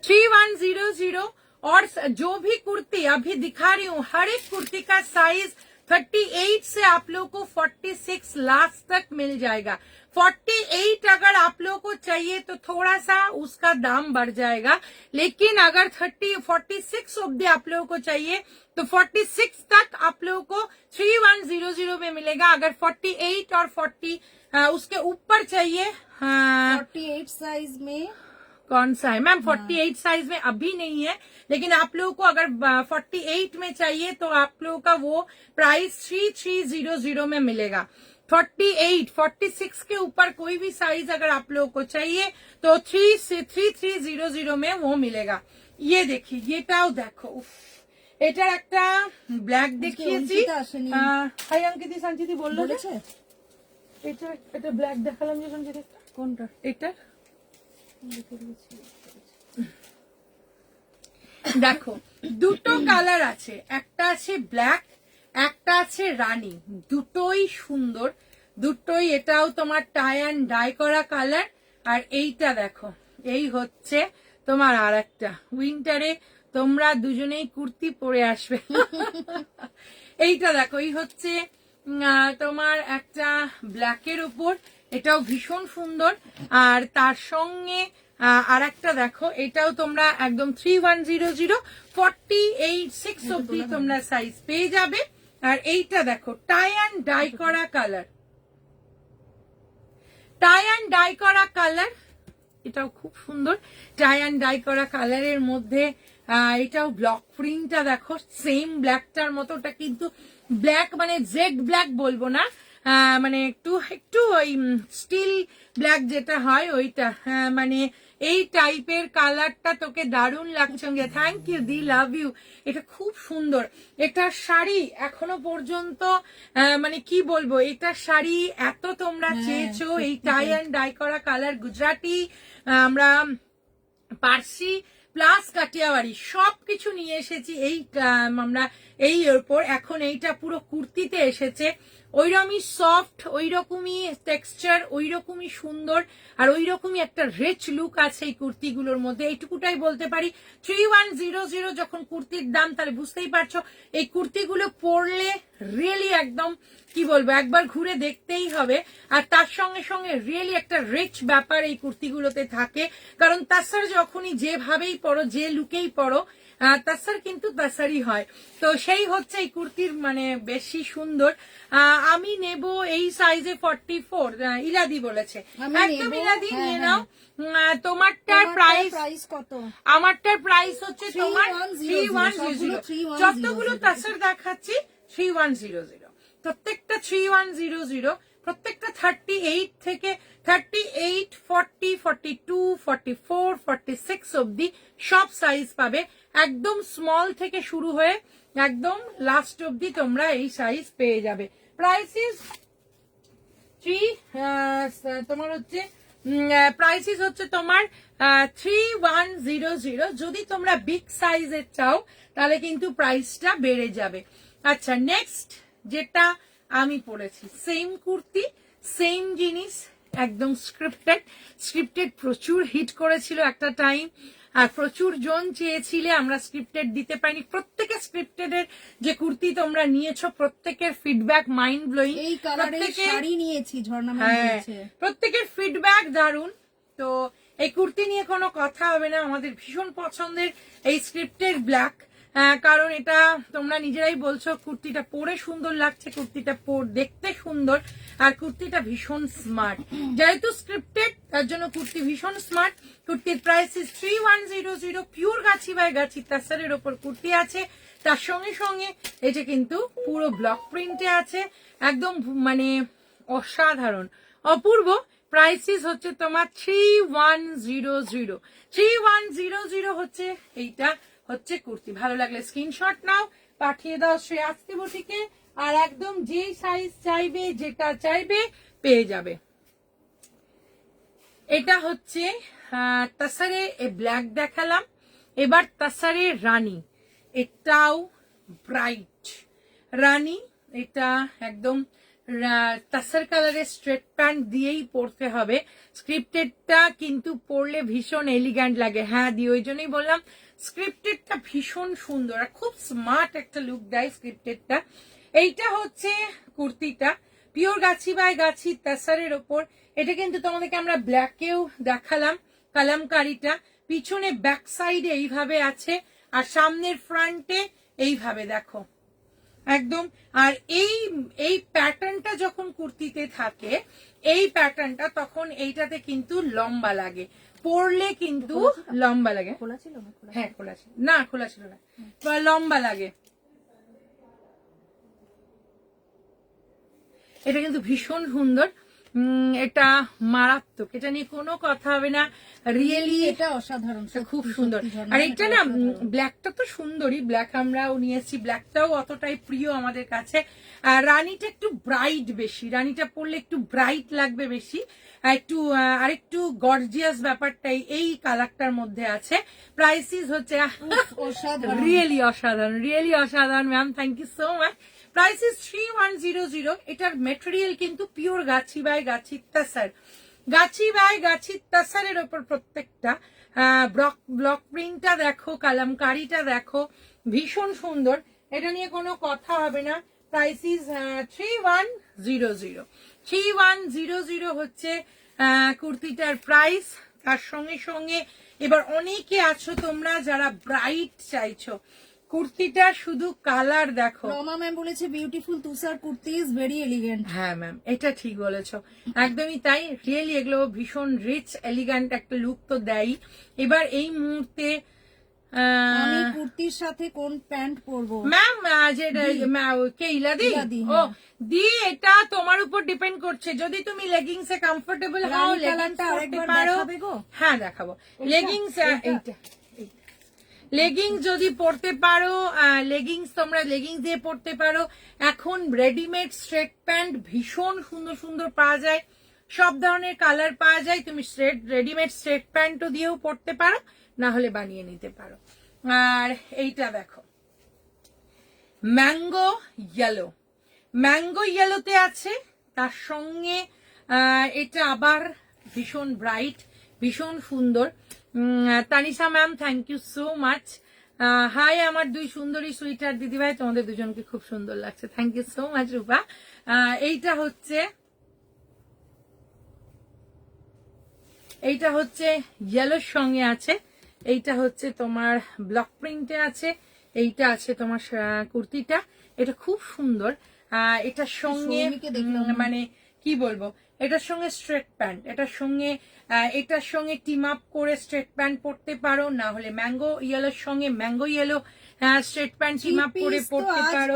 3100। और जो भी कुर्ती अभी दिखा रही हूँ हर एक कुर्ती का साइज 38 से आप लोगों को 46 लास्ट तक मिल जाएगा। 48 अगर आप लोगों को चाहिए तो थोड़ा सा उसका दाम बढ़ जाएगा, लेकिन अगर 46 ऑब्दी आप लोगों को चाहिए तो 46 तक आप लोगों को 3100 में मिलेगा। अगर 48 और 40 उसके ऊपर चाहिए 48 साइज में कौन सा है मैम? 48 साइज में अभी नहीं है, लेकिन आप लोगों को अगर 48 में चाहिए तो आप लोगों का वो प्राइस 3300 में मिलेगा। 48 46 के ऊपर कोई भी साइज अगर आप लोगों को चाहिए तो 3300 में वो मिलेगा। ये देखिए, येटाও দেখো, এটার একটা ব্ল্যাক দেখিয়েছি। হাই অঙ্কিতি সঞ্চিতি বললো এটা ব্ল্যাক দেখালাম যে সঞ্চিতি, কোনটা এটা দেখো। দুটো কালার আছে, একটা আছে ব্ল্যাক, একটা আছে রানী, দুটোই সুন্দর, দুটোই। এটাও তোমার টাই অ্যান্ড ডাই করা কালার। আর এইটা দেখো, এই হচ্ছে তোমার আর একটা, উইন্টারে তোমরা দুজনেই কুর্তি পরে আসবে। এইটা দেখো, এই হচ্ছে তোমার একটা ব্ল্যাকের উপর, এটাও ভীষণ সুন্দর। আর তার সঙ্গে আর একটা দেখো, এটাও তোমরা একদম 3100 48 অব্দি তোমরা সাইজ পেয়ে যাবে। আর এইটা দেখো টাই অ্যান্ড ডাই করা কালার, টাই অ্যান্ড ডাই করা কালার, এটাও খুব সুন্দর। টাই অ্যান্ড ডাই করা কালারের মধ্যে এটাও ব্লক প্রিন্টটা দেখো, সেম ব্ল্যাকটার মতো। ওটা কিন্তু ব্ল্যাক মানে জেড ব্ল্যাক বলবো না, মানে একটু ওই স্টিল ব্ল্যাক যেটা হয় ওইটা, মানে এই টাইপের কালারটা তোকে দারুণ লাগছে। থ্যাংক ইউ দি, লাভ ইউ। এটা খুব সুন্দর। এটা শাড়ি এখনো পর্যন্ত মানে কি বলবো, এটা শাড়ি এত তোমরা চেয়েছো। এই টাই অ্যান্ড ডাই করা কালার, গুজরাটি, আমরা পার্সি প্লাস কাটিয়াওয়ারি সবকিছু নিয়ে এসেছি এই আমরা এই উপর। এখন এইটা পুরো কুর্তিতে এসেছে, ওইরকমই সফট, ওইরকমই টেক্সচার, ওইরকমই সুন্দর, আর ওইরকমই একটা রিচ লুক আছে এই কুর্তিগুলোর মধ্যে। এইটুকুটাই বলতে পারি। 3100 যখন কুর্তির দাম, তাহলে বুঝতেই পারছো এই কুর্তিগুলো পরলে রিয়েলি একদম কি বলবো, একবার ঘুরে দেখতেই হবে। আর তার সঙ্গে সঙ্গে রিয়েলি একটা রিচ ব্যাপার এই কুর্তিগুলোতে থাকে, কারণ তাছার যখনই যেভাবেই পরো, যে লুকেই পরো, তাছার কিন্তু তাছারই হয়। তো সেই হচ্ছে এই কুর্তির মানে বেশি সুন্দর। আমি নেব এই সাইজে 44, ইলাদি বলেছে, একদম ইলাদি নিয়ে নাও। তোমারটার প্রাইস কত? আমারটার প্রাইস হচ্ছে তোমার 3100। যতগুলো তাছার দেখাচ্ছি 3100, প্রত্যেকটা 3100, প্রত্যেকটা 38 থেকে 38, 40, 42, 44, 46 অব্দি সব সাইজ পাবে। একদম স্মল থেকে শুরু হয়ে একদম লাস্ট অব্দি তোমরা এই সাইজ পেয়ে যাবে। প্রাইসিস তোমার হচ্ছে প্রাইসিস হচ্ছে তোমার 3100। যদি তোমরা বিগ সাইজের চাও তাহলে কিন্তু প্রাইসটা বেড়ে যাবে। আচ্ছা, নেক্সট যেটা আমি পরেছি, সেম কুর্তি, সেম জিনিস, একদম স্ক্রিপ্টেড প্রচুর হিট করেছিল একটা টাইম, আর প্রচুর জন চেয়েছিলে, আমরা স্ক্রিপ্টেড দিতে পারিনি। প্রত্যেকের স্ক্রিপ্টেড এর যে কুর্তি তোমরা নিয়েছো, প্রত্যেকের ফিডব্যাক মাইন্ড ব্লোয়িং। এই কালারের শাড়ি নিয়েছি, ঝর্ণা ম্যাম হ্যাঁ, বলেছে। প্রত্যেকের ফিডব্যাক দারুণ। তো এই কুর্তি নিয়ে কোনো কথা হবে না, আমাদের ভীষণ পছন্দের এই স্ক্রিপ্টেড ব্ল্যাক। কারণ এটা তোমরা নিজেরাই বলছো কুর্তিটা পরে সুন্দর লাগছে, কুর্তিটা দেখতে সুন্দর, আর কুর্তিটা ভীষণ স্মার্ট। যেহেতু স্ক্রিপ্টেড তার জন্য কুর্তি ভীষণ স্মার্ট। কুর্তির price is 3100, pure Gachhi by গাছি তাসারের ওপর কুর্তি আছে। তার সঙ্গে সঙ্গে এটা কিন্তু পুরো ব্লক প্রিন্টে আছে, একদম মানে অসাধারণ অপূর্ব। প্রাইসিস হচ্ছে তোমার 3100 হচ্ছে, এইটা হচ্ছে কুর্তি। ভালো লাগলে স্ক্রিনশট নাও, পাঠিয়ে দাও শ্রেয়াস্তি বুটিকে, আর একদম যে সাইজ চাইবে, যেটা চাইবে পেয়ে যাবে। এটা হচ্ছে তাসারে ব্ল্যাক দেখালাম, এবার তাসারে রানী। এটাও ব্রাইট রানী, এটা একদম তাসার কালারের স্ট্রেট প্যান্ট দিয়েই পরতে হবে। স্ক্রিপ্টেডটা কিন্তু পরলে ভীষণ এলিগ্যান্ট লাগে। হ্যাঁ দি, ওই জন্যই বললাম স্ক্রিপ্টেডটা ভীষণ সুন্দর আর খুব স্মার্ট একটা লুক দেয় স্ক্রিপ্টেডটা। এইটা হচ্ছে কুর্তিটা, পিওর গাছি বাই গাছি তাসারের ওপর। এটা কিন্তু তোমাদেরকে আমরা ব্ল্যাকেও দেখালাম, কালামকারিটা। পিছনে ব্যাক সাইডে এইভাবে আছে, আর সামনের ফ্রন্টে এইভাবে দেখো একদম। আর এই প্যাটার্নটা যখন কুর্তিতে থাকে, এই প্যাটার্নটা তখন এইটাতে কিন্তু লম্বা লাগে, পরলে কিন্তু লম্বা লাগে। খোলা ছিল না? হ্যাঁ খোলা ছিল না, খোলা ছিল না, লম্বা লাগে। এটা কিন্তু ভীষণ সুন্দর, এটা মারাত্মক, এটা নিয়ে কোনো কথা হবে না। রিয়েলি এটা অসাধারণ, খুব সুন্দর। আর এটা না ব্ল্যাকটা তো সুন্দরই, ব্ল্যাক আমরাও নিয়েছি, ব্ল্যাকটাও অতটাই প্রিয় আমাদের কাছে। আর রানীটা একটু ব্রাইট বেশি, রানীটা পরলে একটু ব্রাইট লাগবে বেশি, একটু আরেকটু গর্জিয়াস ব্যাপারটাই এই কালারটার মধ্যে আছে। প্রাইসিস হচ্ছে রিয়েলি অসাধারণ ma'am, thank you so much. Price is 3100। এটার মেটেরিয়াল কিন্তু pure Gachhi by Gachhi তাসার, Gachhi by গাছি তাসারের ওপর প্রত্যেকটা। ব্লক প্রিন্টটা দেখো, কালামকারিটা দেখো, ভীষণ সুন্দর, এটা নিয়ে কোনো কথা হবে না। প্রাইস ইস 3100 হচ্ছে কুর্তিটার প্রাইস। তার সঙ্গে সঙ্গে এবার অনেকে আছো তোমরা যারা ব্রাইট চাইছো, কুর্তিটা শুধু কালার দেখো। রমা ম্যাম বলেছে beautiful Tushar kurti is very elegant. হ্যাঁ ম্যাম, এটা ঠিক বলেছো, একদমই তাই। রিয়েলি এগুলো ভীষণ রিচ এলিগ্যান্ট একটা লুক তো দেয়। এবার এই মুহূর্তে আমি কুর্তির সাথে কোন প্যান্ট পরবো ম্যাম, কে ইলাদি? ও দি, এটা তোমার উপর ডিপেন্ড করছে। যদি তুমি লেগিংস এ কমফোর্টেবল হও, লেগিংস পরতে পারো। হ্যাঁ দেখাবো লেগিংস, এইটা লেগিংস যদি পরতে পারো, লেগিংস তোমরা লেগিংস দিয়ে পরতে পারো। এখন রেডিমেড স্ট্রেট প্যান্ট ভীষণ সুন্দর সুন্দর পাওয়া যায়, সব ধরনের কালার পাওয়া যায়। তুমি রেডিমেড স্ট্রেট প্যান্টও দিয়েও পরতে পারো, না হলে বানিয়ে নিতে পারো। আর এইটা দেখো ম্যাঙ্গো ইয়েলোতে আছে, তার সঙ্গে এটা আবার ভীষণ ব্রাইট, ভীষণ সুন্দর। Tanisha ma'am, thank you so much. Hi আমার দুই সুন্দরী সুইটার দিদিভাই, তোমাদের দুজনকে খুব সুন্দর লাগছে, থ্যাংক ইউ সো মাচ রূপা। এইটা হচ্ছে ইয়েলোর সঙ্গে আছে, এইটা হচ্ছে তোমার ব্লক প্রিন্টে আছে, এইটা আছে তোমার কুর্তিটা, এটা খুব সুন্দর। এটার সঙ্গে মানে কি বলবো, এটার সঙ্গে স্ট্রেট প্যান্ট, এটার সঙ্গে টিম আপ করে স্ট্রেট প্যান্ট পরতে পারো, না হলে ম্যাঙ্গো ইয়েলোর সঙ্গে mango yellow straight pant team up করে পরতে পারো,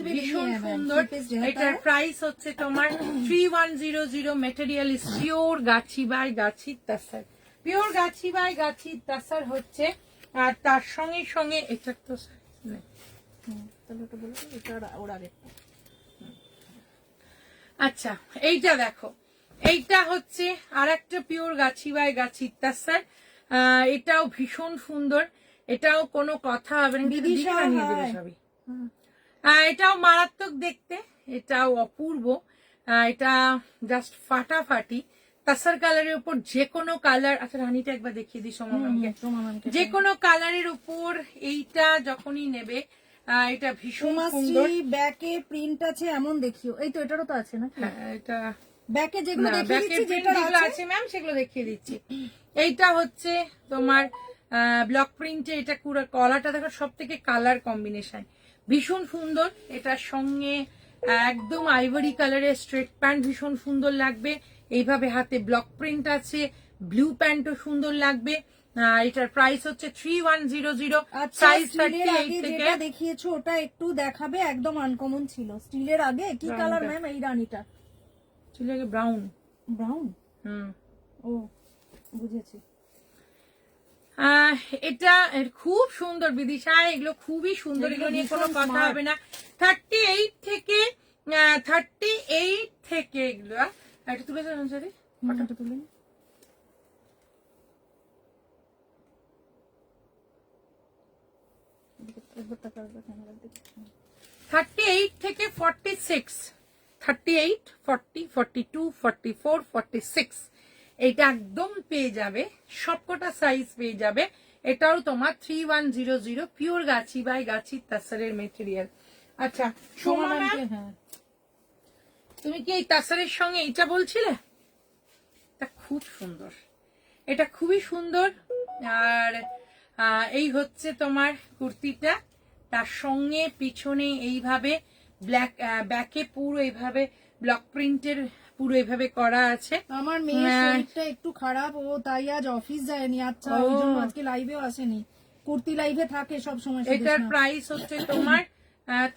ভীষণ সুন্দর। এটার প্রাইস হচ্ছে তোমার 3100। Material is pure Gachhi by Gachhi তাসার, pure Gachhi by গাছি তাসার হচ্ছে। আর তার সঙ্গে সঙ্গে এটা তো আচ্ছা, এইটা দেখো, এইটা হচ্ছে আর একটা পিওর গাছি বাই গাছি তাসার, এটাও ভীষণ সুন্দর, এটাও কোনো কথা হবে না, দিদি বানিয়ে দেবে সবই। এটাও মারাত্মক দেখতে, এটাও অপূর্ব। এটা জাস্ট ফাটাফাটি তাসার কালারের উপর যে কোনো কালার। আচ্ছা রানীটা একবার দেখিয়ে দিই সোমা ম্যামকে। যে কোনো কালারের উপর এইটা যখনই নেবে এটা ভীষণ সুন্দর। ব্যাকে প্রিন্ট আছে এমন দেখিও, এই তো এটারও তো আছে না? হ্যাঁ এটা ব্যাকে যেগুলো দেখিয়ে ব্যাকের দিচ্ছি প্রিন্ট যেটা যেগুলো আছে আছে ম্যাম সেগুলো দেখিয়ে দিচ্ছি। এইটা হচ্ছে তোমার ব্লক প্রিন্টে, এটা পুরো কলারটা দেখো সব থেকে কালার কম্বিনেশন ভীষণ সুন্দর। এটার সঙ্গে একদম আইভরি কালারের স্ট্রেট প্যান্ট ভীষণ সুন্দর লাগবে। এইভাবে হাতে ব্লক প্রিন্ট আছে, ব্লু প্যান্টও সুন্দর লাগবে। এটার প্রাইস হচ্ছে 3100, সাইজ 38 থেকে। যেটা দেখিয়েছো ওটা একটু দেখাবে, একদম আনকমন ছিল। স্টিলের আগে কি কালার ম্যাম এই রানীটা? ছিল আগে ব্রাউন। ব্রাউন? ও বুঝেছি। এটা খুব সুন্দর বিদিশা, এগুলো খুবই সুন্দর, এগুলো নিয়ে কোনো কথা হবে না। 38 থেকে 38 থেকে এগুলো একটা তুলে দেন সরি, ফটোটা তুলে 38 থেকে 46, 38, 40, 42, 44, 46 এটা একদম পেয়ে যাবে, সবকটা সাইজ পেয়ে যাবে। এটাও তোমার 3100 pure Gachhi by Gachhi তাসারের material. আচ্ছা সোমা ম্যাম, তুমি কি এই তাসারের সঙ্গে এইটা বলছিলে? এটা খুব সুন্দর, এটা খুবই সুন্দর। আর এই হচ্ছে তোমার কুর্তিটা, তার সঙ্গে পিছনে এইভাবে ব্ল্যাক ব্যাকে পুরো এইভাবে ব্লক প্রিন্টের পুরো এইভাবে করা আছে। আমার মেয়ের শরীরটা একটু খারাপ, ও তাই আজ অফিস যায়নি। আচ্ছা ওই জন্য আজকে লাইভেও আসেনি। কুর্তি লাইভে থাকে সব সময়। এটার প্রাইস হচ্ছে তোমার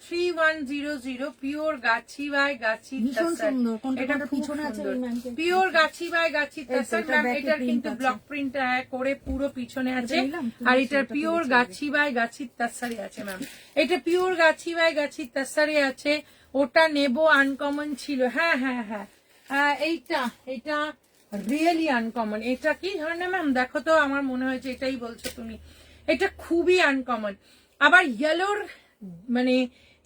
3100 পিওর গাছি বাই গাছি তাসার। এটা পিছনে আছে pure Gachhi by Gachhi তাসার ma'am. এটার কিন্তু ব্লক প্রিন্ট করে পুরো পিছনে আছে, আর এটার পিওর গাছি বাই গাছি তাসারে আছে ম্যাম। এটা পিওর গাছি বাই গাছি তাসারে আছে। ওটা নেব আনকমন ছিল। হ্যাঁ হ্যাঁ হ্যাঁ, এইটা রিয়েলি আনকমন। এটা কি ধরনের ম্যাম দেখো তো, আমার মনে হয়েছে এটাই বলছো তুমি। এটা খুবই আনকমন। আবার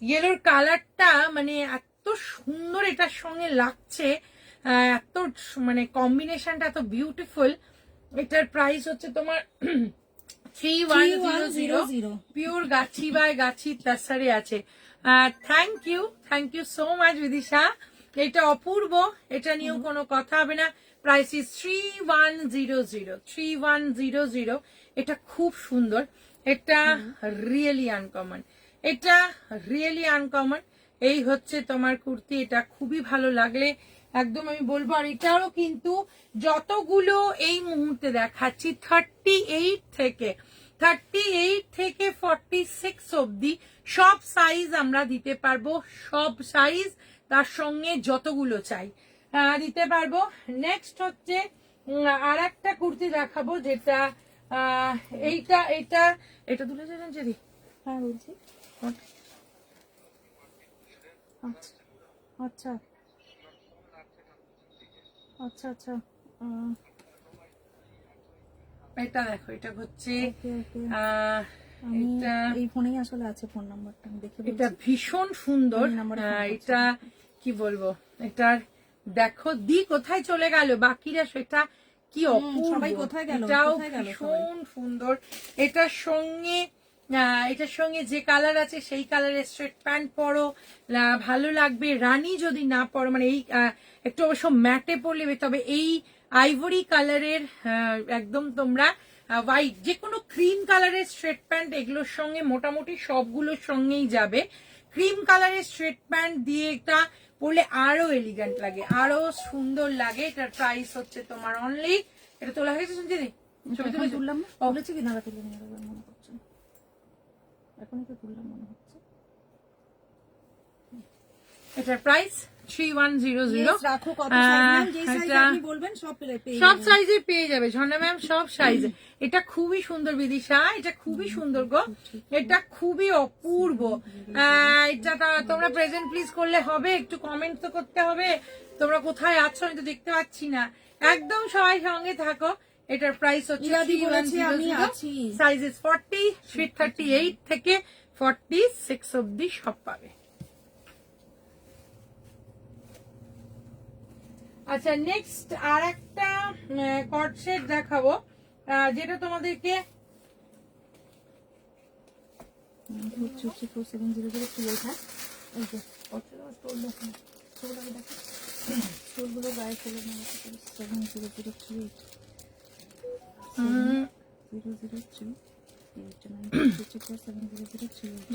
ইয়েলোর কালারটা মানে এত সুন্দর এটার সঙ্গে লাগছে, এত মানে কম্বিনেশনটা এত বিউটিফুল। এটার প্রাইস হচ্ছে তোমার 3100 পিওর গাছি বাই গাছি তাসারে আছে। Thank you so much Bidisha, এটা অপূর্ব, এটা নিয়েও কোনো কথা হবে না। Price is 3100। এটা খুব সুন্দর, এটা রিয়েলি আনকমন, এটা রিয়েলি আনকমন। এই হচ্ছে তোমার কুর্তি, এটা খুবই ভালো লাগলে একদম আমি বলবো। আর এটারও কিন্তু যতগুলো এই মুহূর্তে দেখাচ্ছি 38 থেকে 46 অব্দি সব সাইজ আমরা দিতে পারবো, সব সাইজ তার সঙ্গে যতগুলো চাই দিতে পারবো। নেক্সট হচ্ছে আর একটা কুর্তি দেখাবো, যেটা এটা তুলে যাবেন যদি। হ্যাঁ বলছি। আচ্ছা আচ্ছা আচ্ছা, এটা দেখো, এটা হচ্ছে এই ফোনেই আসলে আছে ফোন নাম্বারটা, আমি দেখে এটা ভীষণ সুন্দর। এটা কি বলবো, এটার দেখো দি কোথায় চলে গেল বাকিরা, সেটা কি অপূর্ব, এটাও ভীষণ সুন্দর। এটার সঙ্গে যে কালার আছে সেই কালারের স্ট্রেট প্যান্ট পরো, ভালো লাগবে। রানী যদি না পরো, মানে এই একটু অবশ্য ম্যাটে পরলে, তবে এই আইভরি কালারের একদম তোমরা হোয়াইট যে কোনো ক্রিম কালারের স্ট্রেট প্যান্ট এগুলোর সঙ্গে মোটামুটি সবগুলোর সঙ্গেই যাবে। ক্রিম কালারের স্ট্রেট প্যান্ট দিয়ে এটা পরলে আরো এলিগেন্ট লাগে, আরো সুন্দর লাগে। এটার প্রাইস হচ্ছে তোমার অনলি, এটা তোলা হয়েছে শুনছি ছবি তুললাম বলেছি কি না, তুলে নিয়ে মনে করছে এখনই তো তুললাম মনে হচ্ছে। এটার প্রাইস 3100। সব সাইজে পেয়ে যাবে ঝর্ণা ম্যাম, সব সাইজে। এটা খুবই সুন্দর বিদিশা, এটা খুবই সুন্দর গো, এটা খুবই অপূর্ব। এটা তোমরা প্রেজেন্ট প্লিজ করলে হবে, একটু কমেন্ট তো করতে হবে। তোমরা কোথায় আছো আমি তো দেখতে পাচ্ছি না, একদম সবাই সঙ্গে থাকো। এটার প্রাইস হচ্ছে 3100, সাইজ ইজ 40, 38 থেকে 46 অব্দি সব পাবে। আচ্ছা, নেক্সট আর একটা কট সেট দেখাবো, যেটা তোমাদেরকে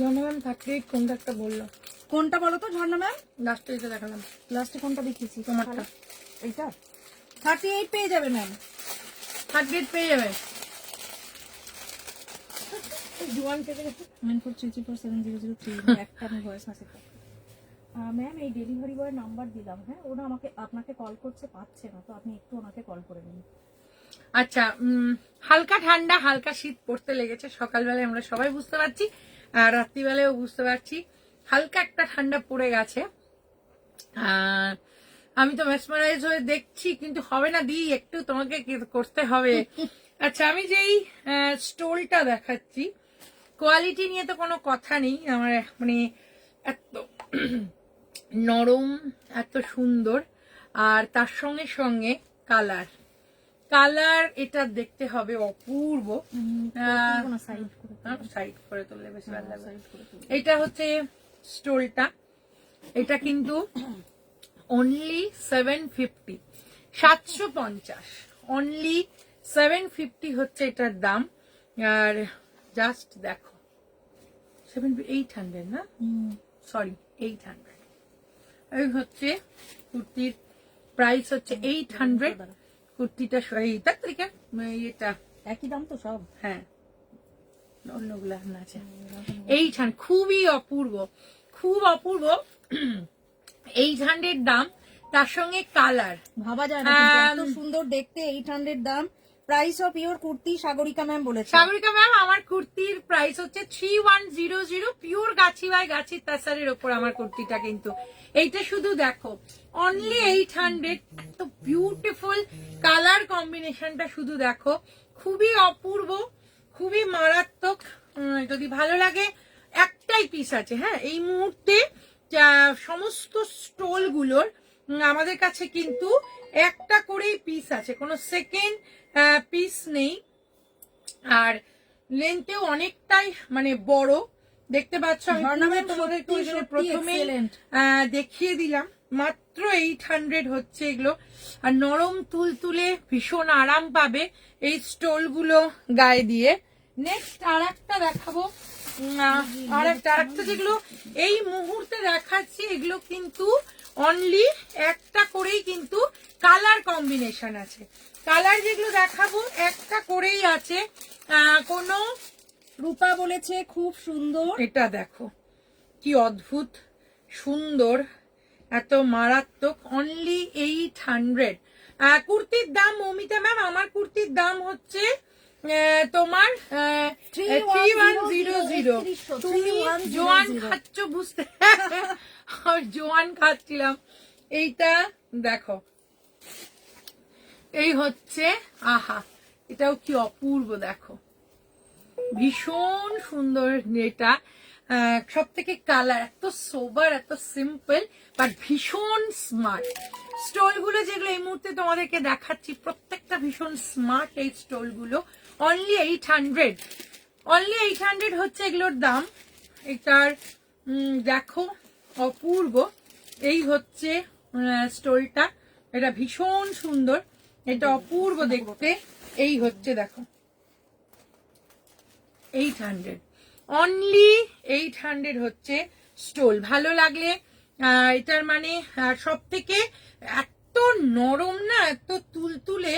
জনগণ থাকলে কোনটা একটা বললো, কোনটা বলো তো ঝর্ণা ম্যাম? লাস্টে এটা দেখালাম। লাস্টে কোনটা দেখিয়েছি? তোমারটা। এইটা 38 পেয়ে যাবে ম্যাম। 100 পেয়ে যাবে। জোয়ান থেকে 94334703 একটা আমি ভয়েস মেসেজ ম্যাম এই ডেলিভারি বয়ের নাম্বার দিলাম, হ্যাঁ ওরা আপনাকে কল করছে, পাচ্ছে না, তো আপনি একটু ওনাকে কল করে নিন। আচ্ছা, হালকা ঠান্ডা হালকা শীত পড়তে লেগেছে, সকালবেলায় আমরা সবাই বুঝতে পারছি, আর রাত্রিবেলায়ও বুঝতে পারছি হালকা একটা ঠান্ডা পড়ে গেছে। আমি তো মেসমারাইজ হয়ে দেখছি, কিন্তু হবে না দি, একটু তোমাকে করতে হবে। আচ্ছা, আমি যেই স্টোলটা দেখাচ্ছি, কোয়ালিটি নিয়ে তো কোনো কথা নেই, আমার মানে এত নরম, এত সুন্দর, আর তার সঙ্গে সঙ্গে কালার এটা দেখতে হবে অপূর্ব। সাইড করে তুললে বেশি ভালো লাগবে। এটা হচ্ছে স্টোলটা, এটা কিন্তু অনলি 750, 750, অনলি 750 হচ্ছে এটার দাম। আর জাস্ট দেখো, 800 না, সরি 800, এই হচ্ছে কুর্তির প্রাইস হচ্ছে 800। কুর্তিটা এইটা তরিকা এটা একই দাম তো সব? হ্যাঁ, অন্যগুলো আছে। এইখান খুবই অপূর্ব, খুব অপূর্ব। 800 দাম, তার সঙ্গে কালার ভাবা যায় না কিন্তু এত সুন্দর দেখতে। 800 দাম। Price of your kurti Sagarika ma'am বলেছে। সাগরিকা ম্যাম, আমার কুর্তির প্রাইস হচ্ছে 3100, পিওর গাছি বাই গাছি তাসারের ওপর আমার কুর্তিটা। কিন্তু এইটা শুধু দেখো, অনলি 800, এত বিউটিফুল কালার কম্বিনেশনটা শুধু দেখো, খুবই অপূর্ব, খুবই মারাত্মক। যদি ভালো লাগে, একটাই পিস আছে, হ্যাঁ এই মুহূর্তে সমস্ত স্টোল গুলোর আমাদের কাছে কিন্তু একটা করেই পিস আছে, কোনো সেকেন্ড পিস নেই। আর লেন্থেও অনেকটাই মানে বড়, দেখতে পাচ্ছ। আমি তোমাদের প্রথমেই দেখিয়ে দিলাম, মাত্র 800 হচ্ছে এগুলো। আর নরম তুলতুলে ভীষণ আরাম পাবে এই স্টোল গুলো গায়ে দিয়ে। নেক্সট আর একটা দেখাবো, আর একটা যেগুলো এই মুহূর্তে দেখাচ্ছি, এগুলো কিন্তু অনলি একটা করেই কিন্তু কালার কম্বিনেশন আছে। কালার যেগুলো দেখাবো একটা করেই আছে, কোনো রূপা বলেছে খুব সুন্দর। এটা দেখো কি অদ্ভুত সুন্দর, এত মারাত্মক, অনলি 800। কুর্তির দাম মৌমিতা ম্যাম, আমার কুর্তির দাম হচ্ছে তোমার 3100। তুমি জোয়ান খাচ্ছ বুঝতে, জোয়ান খাচ্ছিলাম। এইটা দেখো, এই হচ্ছে, আহা এটাও কি অপূর্ব, দেখো ভীষণ সুন্দর। এটা সব থেকে কালার এত সোবার, এত সিম্পল, বাট ভীষণ স্মার্ট। স্টোল গুলো যেগুলো এই মুহূর্তে তোমাদেরকে দেখাচ্ছি, প্রত্যেকটা ভীষণ স্মার্ট এই স্টোল গুলো। অনলি 800, অনলি 800 হচ্ছে এগুলোর দাম। এটার দেখো অপূর্ব, এই হচ্ছে স্টোলটা, এটা ভীষণ সুন্দর, এটা অপূর্ব দেখতে। এই হচ্ছে দেখো 800, অনলি 800 হচ্ছে স্টোল। ভালো লাগলে এটার মানে সব থেকে এত নরম না, এত তুলতুলে,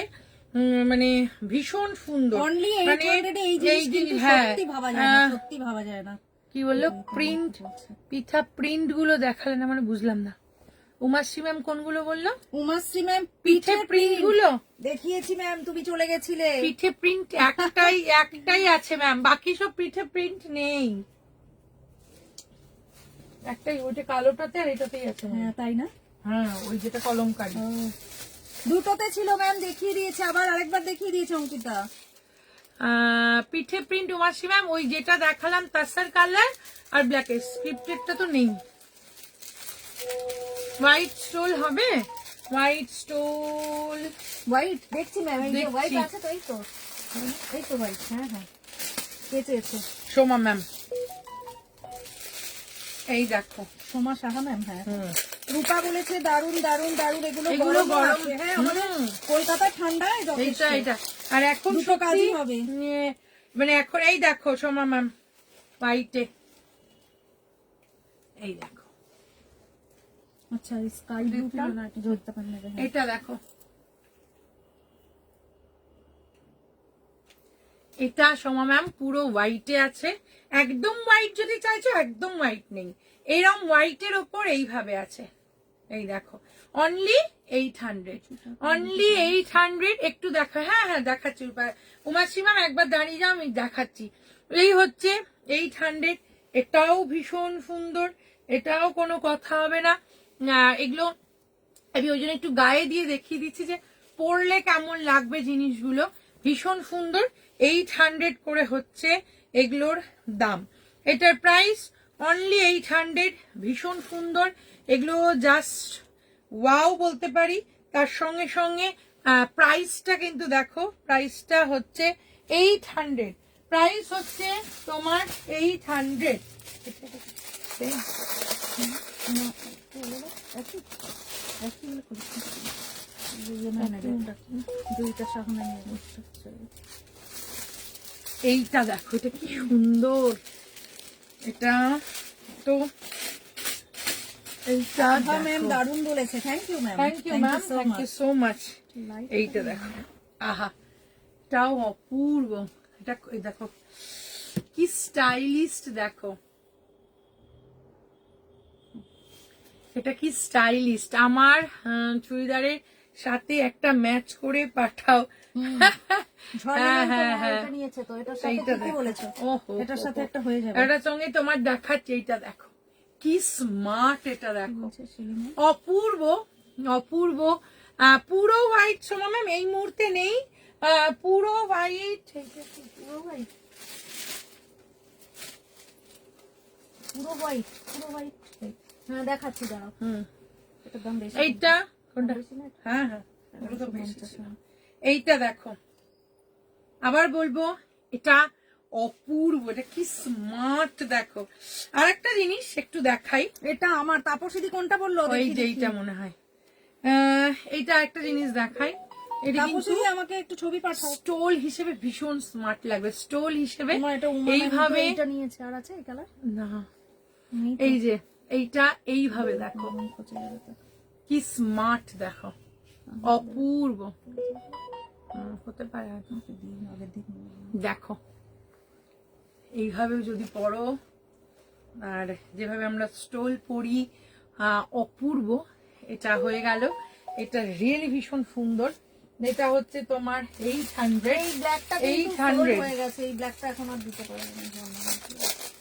মানে ভীষণ সুন্দর। অনলি 800 এই জিনিস সত্যি ভাবা যায় না, সত্যি ভাবা যায় না। কি বললো প্রিন্ট, পিঠা প্রিন্ট গুলো দেখালে না, মানে বুঝলাম না। উমাশ্রী ম্যাম কোনগুলো বললো? উমাশ্রী ম্যাম পিঠে প্রিন্ট গুলো দেখিয়েছি ম্যাম, তুমি চলে গেছিলে। পিঠে প্রিন্ট একটাই আছে ম্যাম, বাকি সব পিঠে প্রিন্ট নেই। একটাই, ওইটা কালোটাতে আর এটাতেই আছে। হ্যাঁ তাই না? হ্যাঁ, ওই যেটা কলমকারী। দুটোতে ছিল ম্যাম, দেখিয়ে দিয়েছে, আবার আরেকবার দেখিয়ে দিয়েছে অঙ্কিতা। পিঠে প্রিন্ট উমাশি ম্যাম, ওই যেটা দেখালাম তাসার কালার আর ব্ল্যাক, স্ক্রিপ্টেডটা তো নেই। হোয়াইট স্টোল হবে, হোয়াইট স্টোল হোয়াইট দেখছি ম্যাম, এই যে দেখছি। হোয়াইট আছে তো, এই তো হোয়াইট। হ্যাঁ হ্যাঁ, চেয়েছে সোমা ম্যাম, এই দেখো। সোমা সাহা ম্যাম। হ্যাঁ, রূপা বলেছে দারুন দারুন দারুন, এগুলো এগুলো গরম গরম। আছে। হ্যাঁ, আমাদের কলকাতায় ঠান্ডায় যথেষ্ট। এইটা আর এখন দুটো সত্যি কাজই হবে। মানে এখন এই দেখো সোমা ম্যাম, হোয়াইটে এই দেখো, আচ্ছা, স্কাই ব্লুটা ধরতে পারবে। এটা দেখো, এটা সোমা ম্যাম পুরো হোয়াইটে আছে। একদম হোয়াইট যদি চাইছো, একদম হোয়াইট নেই, এরকম হোয়াইটের ওপর এইভাবে আছে। এই দেখো, অনলি 800, অনলি 800। একটু দেখো, হ্যাঁ হ্যাঁ দেখাচ্ছি উমাশ্রী ম্যাম, একবার দাঁড়িয়ে যাও, আমি দেখাচ্ছি। এই হচ্ছে 800, এটাও ভীষণ সুন্দর, এটাও কোনো কথা হবে না। এগুলো আমি ওই জন্য একটু গায়ে দিয়ে দেখিয়ে দিচ্ছি যে পরলে কেমন লাগবে জিনিসগুলো। ভীষণ সুন্দর, 800 করে হচ্ছে এগুলোর দাম। এটার প্রাইস অনলি 800, ভীষণ সুন্দর এগুলো, জাস্ট ওয়াও বলতে পারি। তার সঙ্গে সঙ্গে প্রাইসটা কিন্তু দেখো, প্রাইসটা হচ্ছে 800, প্রাইস হচ্ছে তোমার 800। এইটা দেখো, এটা কি সুন্দর, এটা তো এইটা ম্যাম দারুন বলেছে, thank you ma'am. Thank you ma'am, thank you so much. এইটা দেখো, আহা, এটাও অপূর্ব। এটা দেখো কি স্টাইলিস্ট, দেখো এটা কি স্টাইলিস্ট। আমার চুড়িদারের সাথে একটা ম্যাচ করে পাঠাও। এটার সাথে একটা হয়ে যাবে, এটার সঙ্গে তোমার দেখাচ্ছে। এইটা দেখো কি স্মার্ট, এটা দেখো অপূর্ব অপূর্ব। পুরো হোয়াইট সোমা ম্যাম এই মুহূর্তে নেই, পুরো হোয়াইট, পুরো হোয়াইট, পুরো হোয়াইট, পুরো হোয়াইট। হ্যাঁ দেখাচ্ছি, দাঁড়াও। এটার দাম বেশি। এইটা কোনটা? হ্যাঁ হ্যাঁ, এইটা দেখো, আবার বলবো এটা অপূর্ব, এটা কি স্মার্ট দেখো। আর একটা জিনিস একটু দেখাই, এটা আমার তাপসীদি কোনটা বললো? ওই যে এইটা মনে হয়, এইটা একটা জিনিস দেখাই। এটা কিন্তু আমাকে একটু ছবি পাঠাও। স্টোল হিসেবে ভীষণ স্মার্ট লাগবে, স্টোল হিসেবে এটা এইভাবে। এটা নিয়েছে, আর আছে এই কালার না, এই যে এইটা এইভাবে দেখো কি স্মার্ট, দেখো অপূর্ব হতে পারে। দেখো এইভাবে যদি পরো, আর যেভাবে আমরা স্টোল পরি, অপূর্ব। এটা হয়ে গেল, এটা রিয়েলি ভীষণ সুন্দর। এটা হচ্ছে তোমার 800, এই ব্ল্যাকটা 800 হয়ে গেছে, এই ব্ল্যাকটা এখন আর দিতে পারবে না।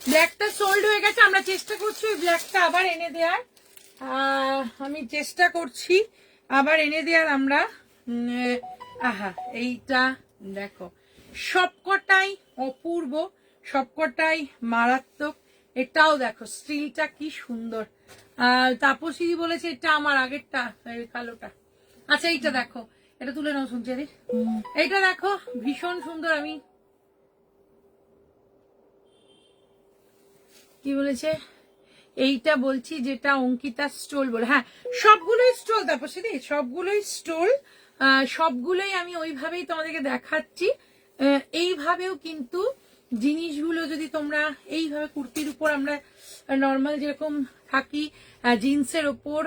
ব্ল্যাকটা সোল্ড হয়ে গেছে, আমরা চেষ্টা করছি ওই ব্ল্যাকটা আবার এনে দেওয়ার। আমি চেষ্টা করছি আবার এনে দেওয়ার আমরা। আহা, এইটা দেখো, সবকটাই অপূর্ব, সবকটাই মারাত্মক। এটাও দেখো স্টিলটা কি সুন্দর। তাপসী বলেছে এটা আমার আগেরটা, কালোটা। আচ্ছা এইটা দেখো, এটা তুলে নাও শুনছি। এইটা দেখো ভীষণ সুন্দর। আমি কি বলেছে, এইটা বলছি যেটা অঙ্কিতা স্টোল বলে। হ্যাঁ, সবগুলোই স্টোল, তারপর সেদিন সবগুলোই স্টোল, সবগুলোই আমি ওইভাবেই তোমাদেরকে দেখাচ্ছি। এইভাবেও কিন্তু জিনিসগুলো যদি তোমরা এইভাবে কুর্তির উপর, আমরা নর্মাল যেরকম থাকি জিন্সের ওপর,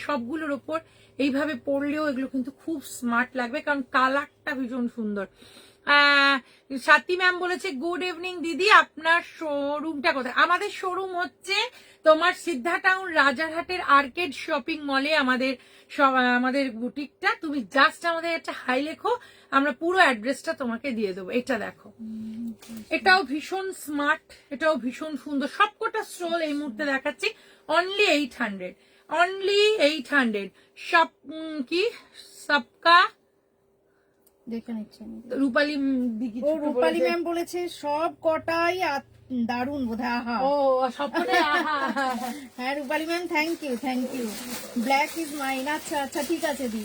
সবগুলোর ওপর এইভাবে পরলেও এগুলো কিন্তু খুব স্মার্ট লাগবে, কারণ কালারটা ভীষণ সুন্দর। সাথী ম্যাম বলেছে গুড ইভিনিং দিদি, আপনার শোরুমটা কোথায়? আমাদের শোরুম হচ্ছে তোমার সিদ্ধা টাউন রাজারহাটের আর্কেড শপিং মলে আমাদের বুটিকটা। তুমি জাস্ট আমাদের একটা হাই লেখো, আমরা পুরো অ্যাড্রেসটা তোমাকে দিয়ে দেবো। এটা দেখো, এটাও ভীষণ স্মার্ট, এটাও ভীষণ সুন্দর। সবকটা স্টোল এই মুহূর্তে দেখাচ্ছি অনলি 800, অনলি 800। সব কি সবকা দেখে নিচ্ছি আমি। রূপালী দিদি ও রূপালী ম্যাম বলেছে সব কটাই দারুণ বোধহয়। আহা, ও স্বপ্নে আহা হ্যাঁ Rupali ma'am thank you thank you. Black is mine. আচ্ছা আচ্ছা ঠিক আছে দি।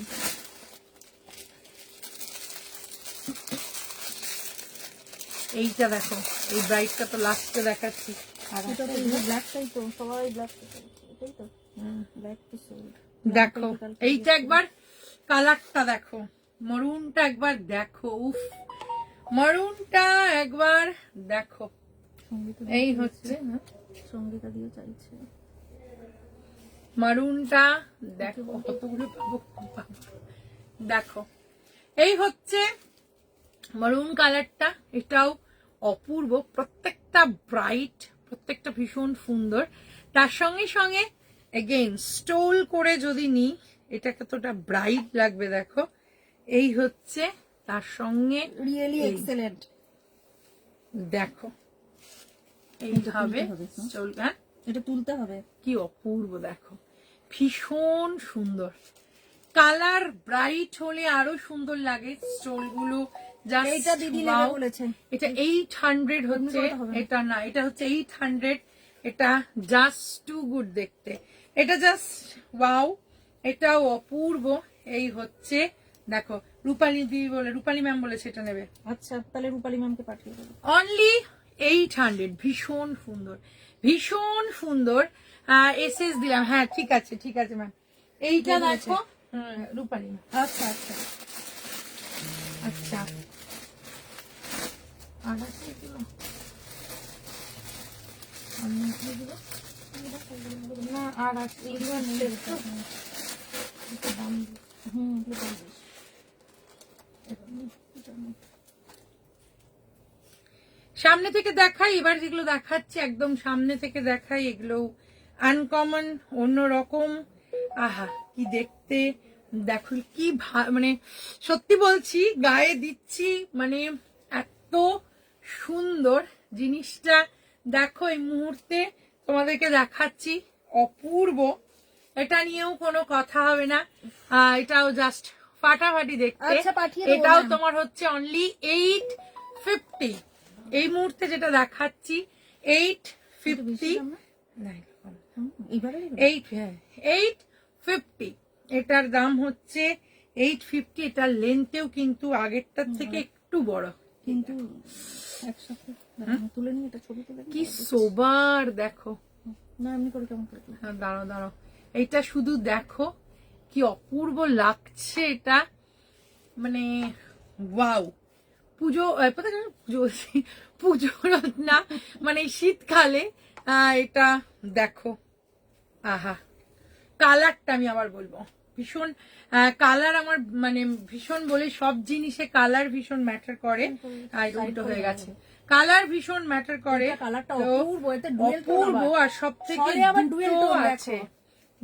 এইটা দেখো, এই ব্রাইটটা তো লাস্টে দেখাচ্ছি। এটা তো ব্ল্যাকটাই তো সবাই ব্ল্যাক এটাই তো ব্ল্যাক তো সোল্ড। দেখো এইটা একবার কালারটা দেখো, মরুনটা একবার দেখো, উফ মরুনটা একবার দেখো। এই হচ্ছে সঙ্গীতা দিয়েও চাইছে মারুনটা দেখো, কতগুলো পাবো। দেখো এই হচ্ছে মারুন কালারটা, এটাও অপূর্ব, প্রত্যেকটা ব্রাইট, প্রত্যেকটা ভীষণ সুন্দর। তার সঙ্গে সঙ্গে এগেইন স্টোল করে যদি নিই এটা কতটা ব্রাইট লাগবে দেখো। এই হচ্ছে তার সঙ্গে রিয়েলি এক্সেলেন্ট। দেখো এইভাবে স্টোল, হ্যাঁ এটা তুলতে হবে। কি অপূর্ব দেখো, ভীষণ সুন্দর। কালার ব্রাইট হলে আরো সুন্দর লাগে স্টোল গুলো। এইটা দিদি নেবে বলেছে। এটা 800 হচ্ছে, এটা না, এটা হচ্ছে 800। এটা জাস্ট টু গুড দেখতে, এটা জাস্ট ওয়াও, এটাও অপূর্ব। এই হচ্ছে দেখো, রূপালী দিদি বলে, রূপালী ম্যাম বলেছে এটা নেবে। আচ্ছা তাহলে রূপালী ম্যামকে পাঠিয়ে দেবো। অনলি 800, ভীষণ সুন্দর, ভীষণ সুন্দর। এসএস দিলাম, হ্যাঁ ঠিক আছে ঠিক আছে ম্যাম। এইটা দেখো রূপালী ম্যাম। আচ্ছা আচ্ছা আচ্ছা আর আছে এগুলো? না আর আছে এগুলো নেই তো। সামনে থেকে দেখাই, এবার যেগুলো দেখাচ্ছি একদম সামনে থেকে দেখাই, এগুলো আনকমন, অন্যরকম। আহা কি দেখতে দেখো, কি মানে সত্যি বলছি গায়ে দিচ্ছি, মানে এত সুন্দর জিনিসটা দেখো। এই মুহূর্তে তোমাদেরকে দেখাচ্ছি, অপূর্ব। এটা নিয়েও কোনো কথা হবে না, এটাও জাস্ট ফাটাফাটি দেখতে। আচ্ছা, পাঠিয়ে দেবো এটাও ম্যাম। তোমার হচ্ছে অনলি 850। এই মুহূর্তে যেটা দেখাচ্ছি 850, এবারে 850। এটার দাম হচ্ছে 850। এটার লেন্থেও কিন্তু আগেরটার থেকে একটু বড়, কিন্তু একসাথে তুলে নিয়ে এটা ছবি তুলে কি সোবার দেখো। না এমনি করে কেমন করে হ্যাঁ, দাঁড়াও দাঁড়াও, এইটা শুধু দেখো কি অপূর্ব লাগছে এটা, মানে ওয়াও। পুজো পুজো না, মানে শীতকালে এটা দেখো। আহা কালারটা আমি আবার বলবো ভীষণ, কালার আমার মানে ভীষণ, বলে সব জিনিসে কালার ভীষণ ম্যাটার করে। উল্টো হয়ে গেছে, কালার ভীষণ ম্যাটার করে। কালারটা তো অপূর্ব, এটা ডুয়েল টোন অপূর্ব, আর সব থেকে সরে আবার ডুয়েল দুটো টোন আছে, দেখো।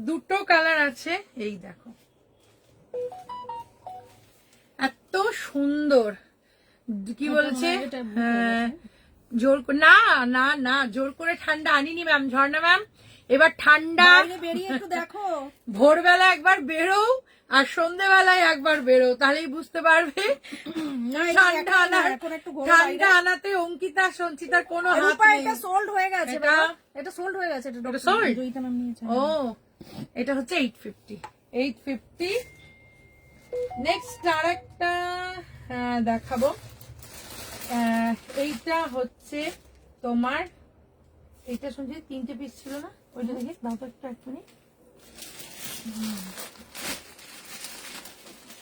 দুটো কালার আছে। এই দেখো এত সুন্দর, কি বলছে জোর না না না জোর করে ঠান্ডা আনিনি ম্যাম, ঝর্ণা ম্যাম। এবার ঠান্ডা বেরিয়ে একটু দেখো, ভোরবেলা একবার বেরো আর সন্ধ্যেবেলায় একবার বেরো, তাহলেই বুঝতে পারবে। ঠান্ডা ঠান্ডা আনাতে অঙ্কিতা সঞ্চিতার কোনো হাত নেই। এটা সোল্ড হয়ে গেছে, এটা সোল্ড হয়ে গেছে, এটা sold? জয়িতা ম্যাম নিয়েছে। ও এটা হচ্ছে 850। নেক্সট আরেকটা দেখাবো। এইটা হচ্ছে তোমার, এইটা শুনছি 3টে পিস ছিল না, ওইটা দেখে দাও তো একটু, 1 মিনিট।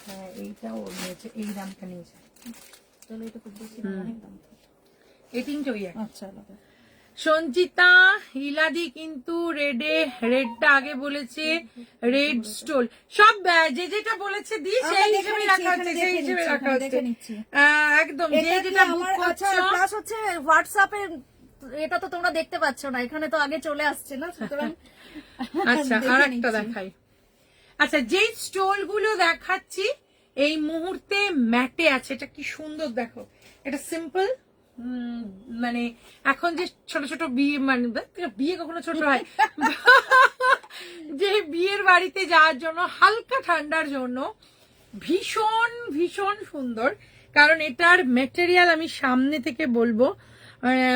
হ্যাঁ এইটা ও নিয়েছে, এই দামটা নিয়েছে। তাহলে এটা খুব বেশি না, অনেক দাম। এই 3টে ওই এক। আচ্ছা আলাদা। সঞ্চিতা ইলাদি কিন্তু রেডটা আগে বলেছে, রেড স্টোল সব যে যেটা বলেছে দি সেই হিসেবে রাখা হচ্ছে, সেই হিসেবে রাখা হচ্ছে একদম, যে যেটা বুক আচ্ছা করছো। প্লাস হচ্ছে হোয়াটসঅ্যাপে এটা তো তোমরা দেখতে পাচ্ছ না, এখানে তো আগে চলে আসছে না, সুতরাং আচ্ছা দেখে আর একটা নিচ্ছি। দেখাই। আচ্ছা যেই স্টোল গুলো দেখাচ্ছি এই মুহূর্তে ম্যাটে আছে, এটা কি সুন্দর দেখো। এটা সিম্পল, মানে এখন যে ছোট ছোট বিয়ে, মানে বিয়ে কখনো ছোট হয়, যে বিয়ের বাড়িতে যাওয়ার জন্য হালকা ঠান্ডার জন্য ভীষণ ভীষণ সুন্দর, কারণ এটার মেটেরিয়াল আমি সামনে থেকে বলবো,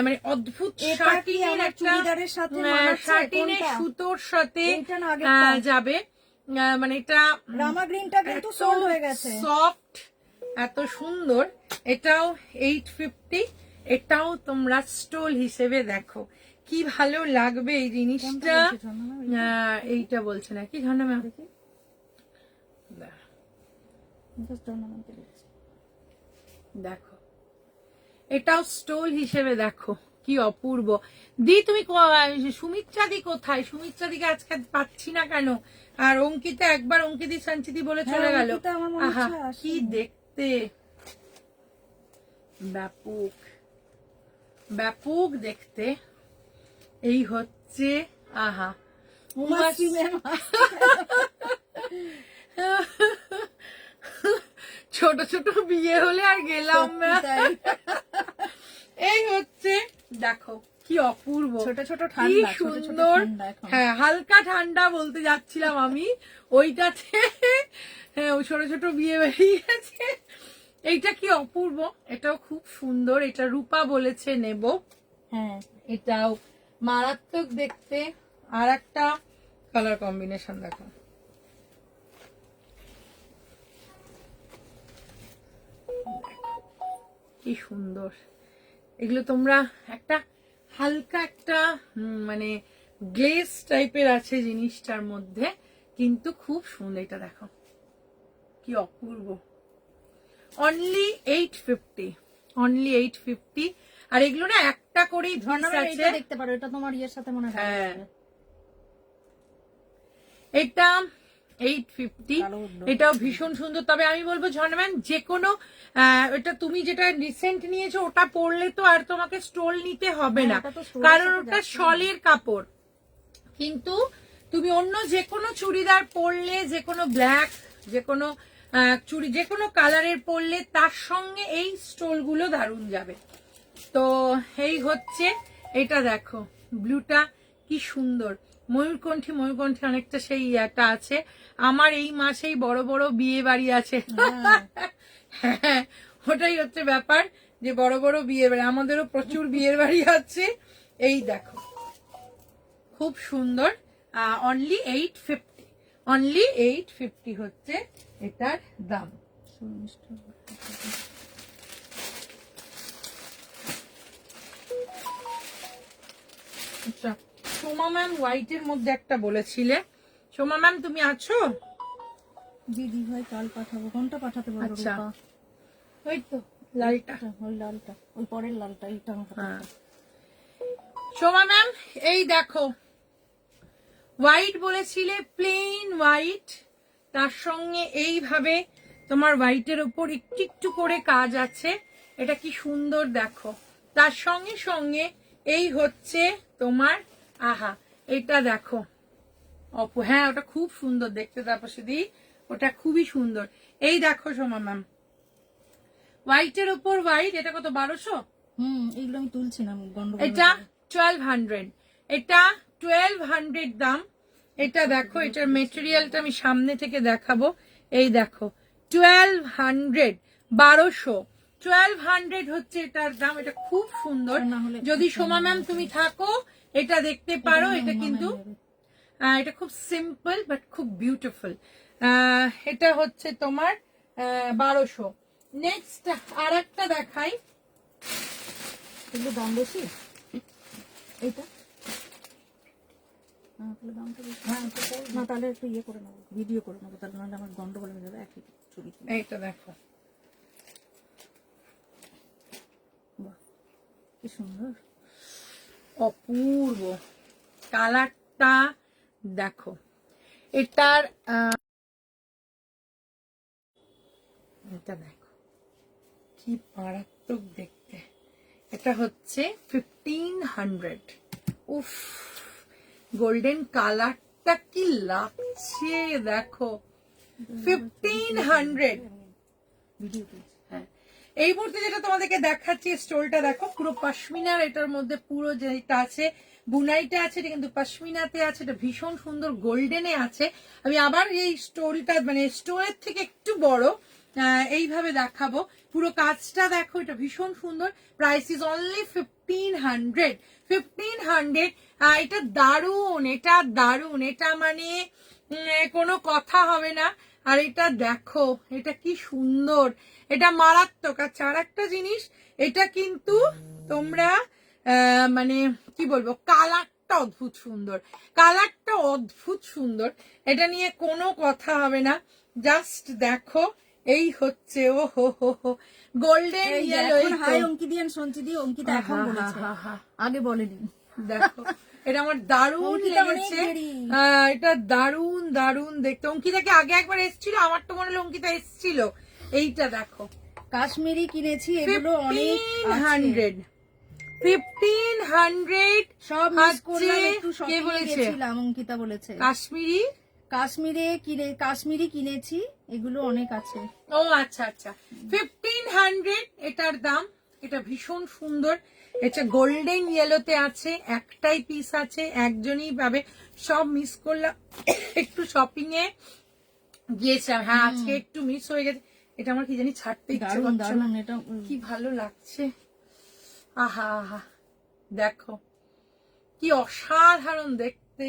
মানে অদ্ভুত এটা কি আমার চুড়িদারের সাথে মানাচ্ছে? শার্টিনের কোনটা? সুতোর সাথে এইটা না আগেরটা? যাবে। মানে এটা রামা গ্রিনটা কিন্তু সোল্ড হয়ে গেছে। সফট, এত সুন্দর। এটাও 850, এটাও তোমরা স্টোল হিসেবে দেখো কি ভালো লাগবে এই জিনিসটা। এইটা বলছে না কি ঝর্ণা ম্যাম? দেখো এটাও স্টোল হিসেবে দেখো কি অপূর্ব। দি তুমি সুমিত্রা দি কোথায়? সুমিত্রা দিকে আজকে পাচ্ছি না কেন? আর অঙ্কিতা একবার অঙ্কিতি সঞ্চিতি বলে চলে গেল। আহা কি দেখতে, ব্যাপক ব্যাপক দেখতে। এই হচ্ছে আহা উমাশ্রী ম্যাম ছোট ছোট বিয়ে হলে আর গেলাম না। এই হচ্ছে দেখো কি অপূর্ব, ছোট ছোট কি ঠান্ডা, ছোট ছোট সুন্দর। ঠান্ডা এখন। হ্যাঁ হালকা ঠান্ডা বলতে যাচ্ছিলাম আমি, ওইটাতে হ্যাঁ ওই ছোট ছোট বিয়ে বেরিয়ে গেছে। এইটা কি অপূর্ব, এটাও খুব সুন্দর। এটা রূপা বলেছে নেব। হ্যাঁ এটাও মারাত্মক দেখতে। আর একটা কালার কম্বিনেশন দেখো, কি সুন্দর। এগুলো তোমরা একটা হালকা একটা মানে গ্লেজ টাইপের আছে জিনিসটার মধ্যে, কিন্তু খুব সুন্দর। এটা দেখো কি অপূর্ব। Only 850, only 850। আর এগুলো না একটা করেই পিস আছে। দেখতে পারো, এটা তোমার ইয়ের সাথে মনে হয়। হ্যাঁ এটা 850, এটাও ভীষণ সুন্দর। তবে আমি বলবো ঝর্ণাম্যান যে কোনো এটা তুমি যেটা রিসেন্ট নিয়েছো ওটা পরলে তো আর তোমাকে স্টোল নিতে হবে না, কারণ ওটা শলের কাপড়। কিন্তু তুমি অন্য যে কোনো চুড়িদার পরলে, যে কোনো ব্ল্যাক, যে কোনো চুড়ি, যে কোনো কালারের পরলে তার সঙ্গে এই স্টোল গুলো দারুণ যাবে। তো এই হচ্ছে এটা দেখো, ব্লুটা কি সুন্দর। ময়ূরকণ্ঠী, ময়ূরকণ্ঠী অনেকটা সেই একটা আছে। আমার এই মাসেই বড় বড় বিয়ে বাড়ি আছে। হ্যাঁ ওটাই হচ্ছে ব্যাপার, যে বড় বড় বিয়ে বাড়ি, আমাদেরও প্রচুর বিয়ের বাড়ি আছে। এই দেখো খুব সুন্দর। অনলি 850, অনলি 850 হচ্ছে এটার দাম। আচ্ছা সোমা ম্যাম হোয়াইটের মধ্যে একটা বলেছিলে, সোমা ম্যাম তুমি আছো? দিদি ভাই কাল পাঠাবো। কোনটা পাঠাতে বলবো? আচ্ছা ওই তো লালটা, ওই লালটা, ওই পরের লালটা, এইটা আমাকে পাঠাও। সোমা ম্যাম এই দেখো হোয়াইট বলেছিলে, প্লেন হোয়াইট, তার সঙ্গে এইভাবে তোমার হোয়াইটের উপর একটু একটু করে কাজ আছে। এটা কি সুন্দর দেখো। তার সঙ্গে সঙ্গে এই হচ্ছে তোমার আহা এটা দেখো হ্যাঁ ওটা খুব সুন্দর দেখতে। তারপর দিদি ওটা খুবই সুন্দর। এই দেখো সোমা ম্যাম হোয়াইটের উপর হোয়াইট, এটা কত? 1200। এগুলো আমি তুলছিলাম গন্ডগোল। এটা 1200, এটা 1200 দাম। এটা দেখো এটার মেটেরিয়ালটা আমি সামনে থেকে দেখাবো। এই দেখো 1200, 1200, 1200 হচ্ছে এটার দাম। এটা খুব সুন্দর। যদি সোমা ম্যাম তুমি থাকো এটা দেখতে পারো। এটা কিন্তু এটা খুব সিম্পল বাট খুব বিউটিফুল। এটা হচ্ছে তোমার 1200। নেক্সট আর একটা দেখাই। এগুলো দাম বেশি। এইটা না, তাহলে একটু ইয়ে করে নেবো, ভিডিও করে নেবো, তাহলে নাহলে আমার গন্ডগোল হয়ে যাবে। একই ছবি। এইটা দেখো কি সুন্দর, অপূর্ব কালারটা দেখো। এটার এটা দেখো কি মারাত্মক দেখতে। এটা হচ্ছে 1500। উফ গোল্ডেন কালারটা কি লাগছে দেখো, 1500। ভিডিও। হ্যাঁ এই মুহূর্তে যেটা তোমাদেরকে দেখাচ্ছি স্টোলটা দেখো, পুরো পশমিনার এটার মধ্যে পুরো যেটা আছে বুনাইতে আছে, এটা কিন্তু পশমিনাতে আছে, এটা ভীষণ সুন্দর গোল্ডেনে আছে। আমি আবার এই স্টোলটা মানে স্টোরের থেকে একটু বড় এইভাবে দেখাবো। পুরো কাজটা দেখো, এটা ভীষণ সুন্দর। Price is only 1500। 1500। এটা দারুণ, এটা দারুণ, এটা মানে কোনো কথা হবে না। আর এটা দেখো, এটা কি সুন্দর, এটা মারাত্মক। আচ্ছা, আর একটা জিনিস, এটা কিন্তু তোমরা মানে কি বলবো, কালারটা অদ্ভুত সুন্দর, কালারটা অদ্ভুত সুন্দর, এটা নিয়ে কোনো কথা হবে না। জাস্ট দেখো, এই হচ্ছে ও হো হো হো গোল্ডেন ইয়েলো। হাই অঙ্কিতা সঞ্চিদি, অঙ্কিতা এখন বলেছে, আগে বলেনি। দেখো, এটা আমার দারুণ অঙ্কিতা অনেক লেগেছে। দেরি। এটা দারুণ দারুণ দেখতে। অঙ্কিতাকে আগে একবার এসেছিল, আমার তো মনে হলো অঙ্কিতা এসেছিল। এইটা দেখো, কাশ্মীরি কিনেছি, এগুলো অনেক 1500। 1500 সব মিস হচ্ছে, করলাম, একটু কে শপিং বলেছে? গেছিলাম, অঙ্কিতা বলেছে। কাশ্মীরি, কাশ্মীরি কিনেছি, এগুলো অনেক আছে। ও আচ্ছা আচ্ছা, 1500 এটার দাম। এটা ভীষণ সুন্দর, এটা গোল্ডেন ইয়েলোতে আছে, একটাই পিস আছে, একজনই পাবে। সব মিস করলাম, একটু শপিং এ গিয়েছিলাম। হ্যাঁ, আজকে একটু মিস হয়ে গেছে। এটা আমার কি জানি ছাড়তে ইচ্ছে দারুণ করছে না, দারুণ, এটা কি ভালো লাগছে। আহা আহা, দেখো কি অসাধারণ দেখতে,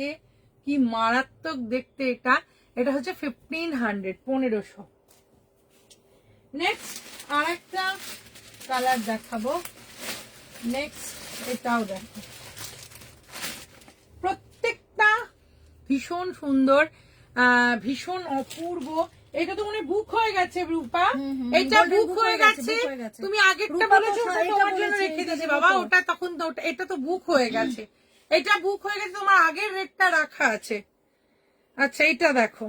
কি মারাত্মক দেখতে। এটা এটা হচ্ছে 1500, 1500। নেক্সট আর একটা কালার দেখাবো। নেক্সট এটাও দেখো, প্রত্যেকটা ভীষণ সুন্দর, ভীষণ অপূর্ব। এটা তো মনে বুক হয়ে গেছে রূপা, এটা বুক হয়ে গেছে। তুমি আগেরটা বলেছো, ওটা তোমার জন্য রেখে দিয়েছি বাবা, ওটা তখন তো এটা তো বুক হয়ে গেছে, এটা বুক হয়ে গেছে, তোমার আগের রেটটা রাখা আছে। আচ্ছা, এটা দেখো,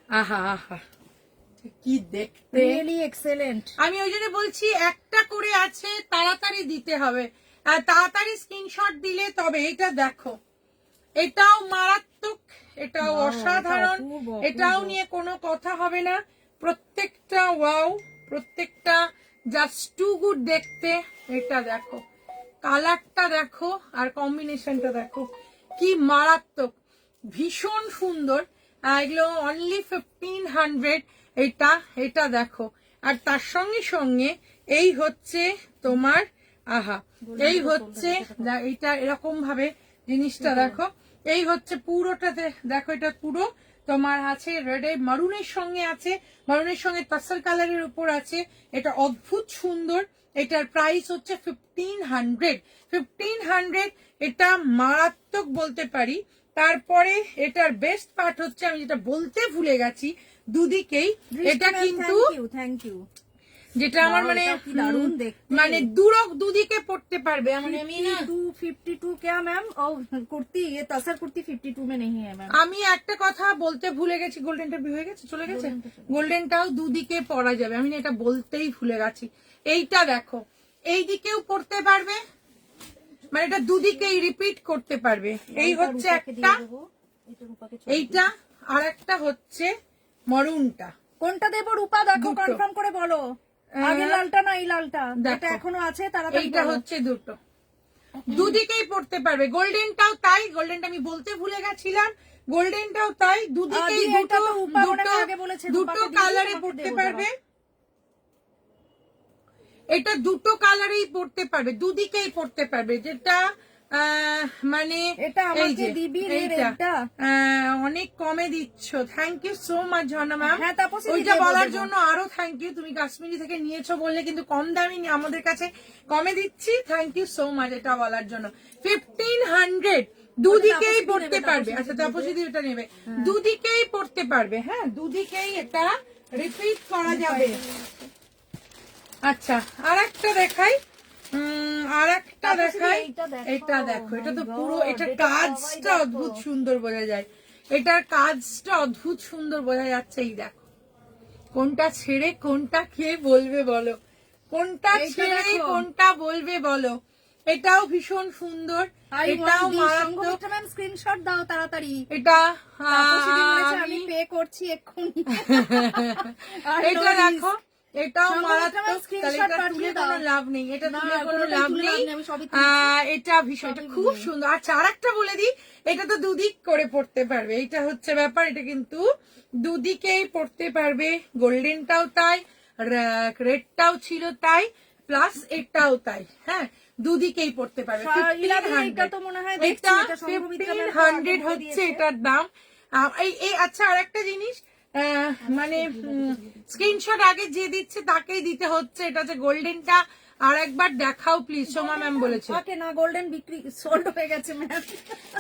আহা আহা কি দেখতে, রিয়েলি এক্সেলেন্ট। আমি ওই জন্য বলছি একটা করে আছে, তাড়াতাড়ি দিতে হবে, আর তাড়াতাড়ি স্ক্রিনশট দিলে তবে। এটা দেখো, এটাও মারাত্মক, এটাও অসাধারণ, এটাও নিয়ে কোনো কথা হবে না। প্রত্যেকটা ওয়াও, প্রত্যেকটা জাস্ট টু গুড দেখতে। এটা দেখো, কালারটা দেখো, আর কম্বিনেশনটা দেখো, কি মারাত্মক, ভীষণ সুন্দর। এগুলো অনলি 1500। এটা এটা দেখো, আর তার সঙ্গে সঙ্গে এই হচ্ছে তোমার, আহা, এই হচ্ছে এইটা এরকম ভাবে জিনিসটা দেখো, এই হচ্ছে পুরোটাতে দেখো, এটা পুরো তোমার আছে রেডে মারুনের সঙ্গে আছে, মারুনের সঙ্গে টাসেল কালারের উপর আছে। এটা অদ্ভুত সুন্দর। এটার প্রাইস হচ্ছে 1500। 1500, এটা মারাত্মক বলতে পারি। তারপরে এটার বেস্ট পার্ট হচ্ছে, আমি যেটা বলতে ভুলে গেছি, দুদিকেই এটা কিন্তু থ্যাংক ইউ, যেটা আমার মানে দারুণ দেখতে, মানে দুদিকে পড়তে পারবে। মানে আমি না 52 क्या मैम? और कुर्ती, ये तसर कुर्ती 52 में नहीं है मैम। আমি একটা কথা বলতে ভুলে গেছি, গোল্ডেনটা হয়ে গেছে, চলে গেছে, গোল্ডেনটাও দুদিকে পরা যাবে, আমি না এটা বলতেই ভুলে গেছি। এইটা দেখো, এই দিকেও পড়তে পারবে, মানে এটা দুদিকেই রিপিট করতে পারবে। এই হচ্ছে একটা, এইটা আর একটা হচ্ছে মরুনটা। কোনটা দেবো রূপা? দেখো, দুটো। কনফার্ম করে বলো, আগে লালটা না এই লালটা? দেখো। এটা এখনো আছে, তাড়াতাড়ি এইটা বলো। হচ্ছে দুটো, দুদিকেই পড়তে পারবে। গোল্ডেনটাও তাই, গোল্ডেনটা আমি বলতে ভুলে গেছিলাম, গোল্ডেনটাও তাই, দুদিকেই আদি, এটা তো রূপা মনে হয় আগে বলেছে, দুটো রূপাকে দিয়ে কালারে আমাকে পড়তে দেবো পারবে। এটা দুটো কালারেই পড়তে পারবে, দুদিকেই পড়তে পারবে। যেটা মানে এটা এই আমাকে যে দিবি রে এইটা রেডটা। অনেক কমে দিচ্ছ, thank you so much Jharna ma'am. হ্যাঁ, তাপসী ওইটা দিদি বলার দেবো। জন্য আরো থ্যাংক ইউ। তুমি কাশ্মীরি থেকে নিয়েছো বললে কিন্তু কম দামি আমাদের কাছে কমে দিচ্ছি, থ্যাংক ইউ সো মাচ এটা বলার জন্য। 1500, দুদিকেই তাপসী পড়তে নেবে, পারবে। তাপসী আচ্ছা, দিদি তাপসী দি এটা নেবে, দুদিকেই পড়তে পারবে। হ্যাঁ, দুদিকেই এটা রিপিট করা যাবে। আচ্ছা, আর একটা দেখাই, আর একটা দেখাই। এটা দেখো, এটা তো পুরো, এটার কাজটা অদ্ভুত সুন্দর বোঝা যায়, এটার কাজটা অদ্ভুত সুন্দর বোঝা যাচ্ছে। এই দেখো, কোনটা ছেড়ে কোনটা কে বলবে বলো, কোনটা ছেড়ে কোনটা বলবে বলো। এটাও ভীষণ সুন্দর, এটাও মারাত্মক। স্ক্রিনশট দাও তাড়াতাড়ি। এটা তাপসী দি বলেছে, আমি পে করছি এক্ষুনি। আর এটা no দেখো, এটাও সঙ্গে মারাত্মক, একটা তাহলে screenshot এটা পাঠিয়ে তুলে কোনো দাও। লাভ নেই, এটা না, তুলে কোনো কোনোটাই লাভ তুলে নেই। লাভ নেই, আমি সবই তুলেছি। এটা ভীষণ, এটা সবই খুব তুলে। সুন্দর। আচ্ছা, আর একটা বলে দিই, এটা তো দুদিক করে পড়তে পারবে, এটা হচ্ছে ব্যাপার, এটা কিন্তু দুদিকেই পড়তে পারবে। গোল্ডেনটাও তাই, রেডটাও ছিল তাই, প্লাস এটাও তাই। হ্যাঁ, দুদিকেই পড়তে পারবে। ইলাদি, এটা 1500 তো মনে হয় দেখছি, এটা এটা সংঘমিত্রা ম্যাম তো 1500 আগে বলে হচ্ছে দিয়েছে। এটার দাম। এই আচ্ছা, আর একটা জিনিস, মানে স্ক্রিনশট আগে যে দিচ্ছে তাকেই দিতে হচ্ছে। এটা যে গোল্ডেনটা আর একবার দেখাও প্লিজ, সোমা ম্যাম বলেছে। ওকে না, গোল্ডেন বিক্রি সোল্ড হয়ে গেছে ম্যাম।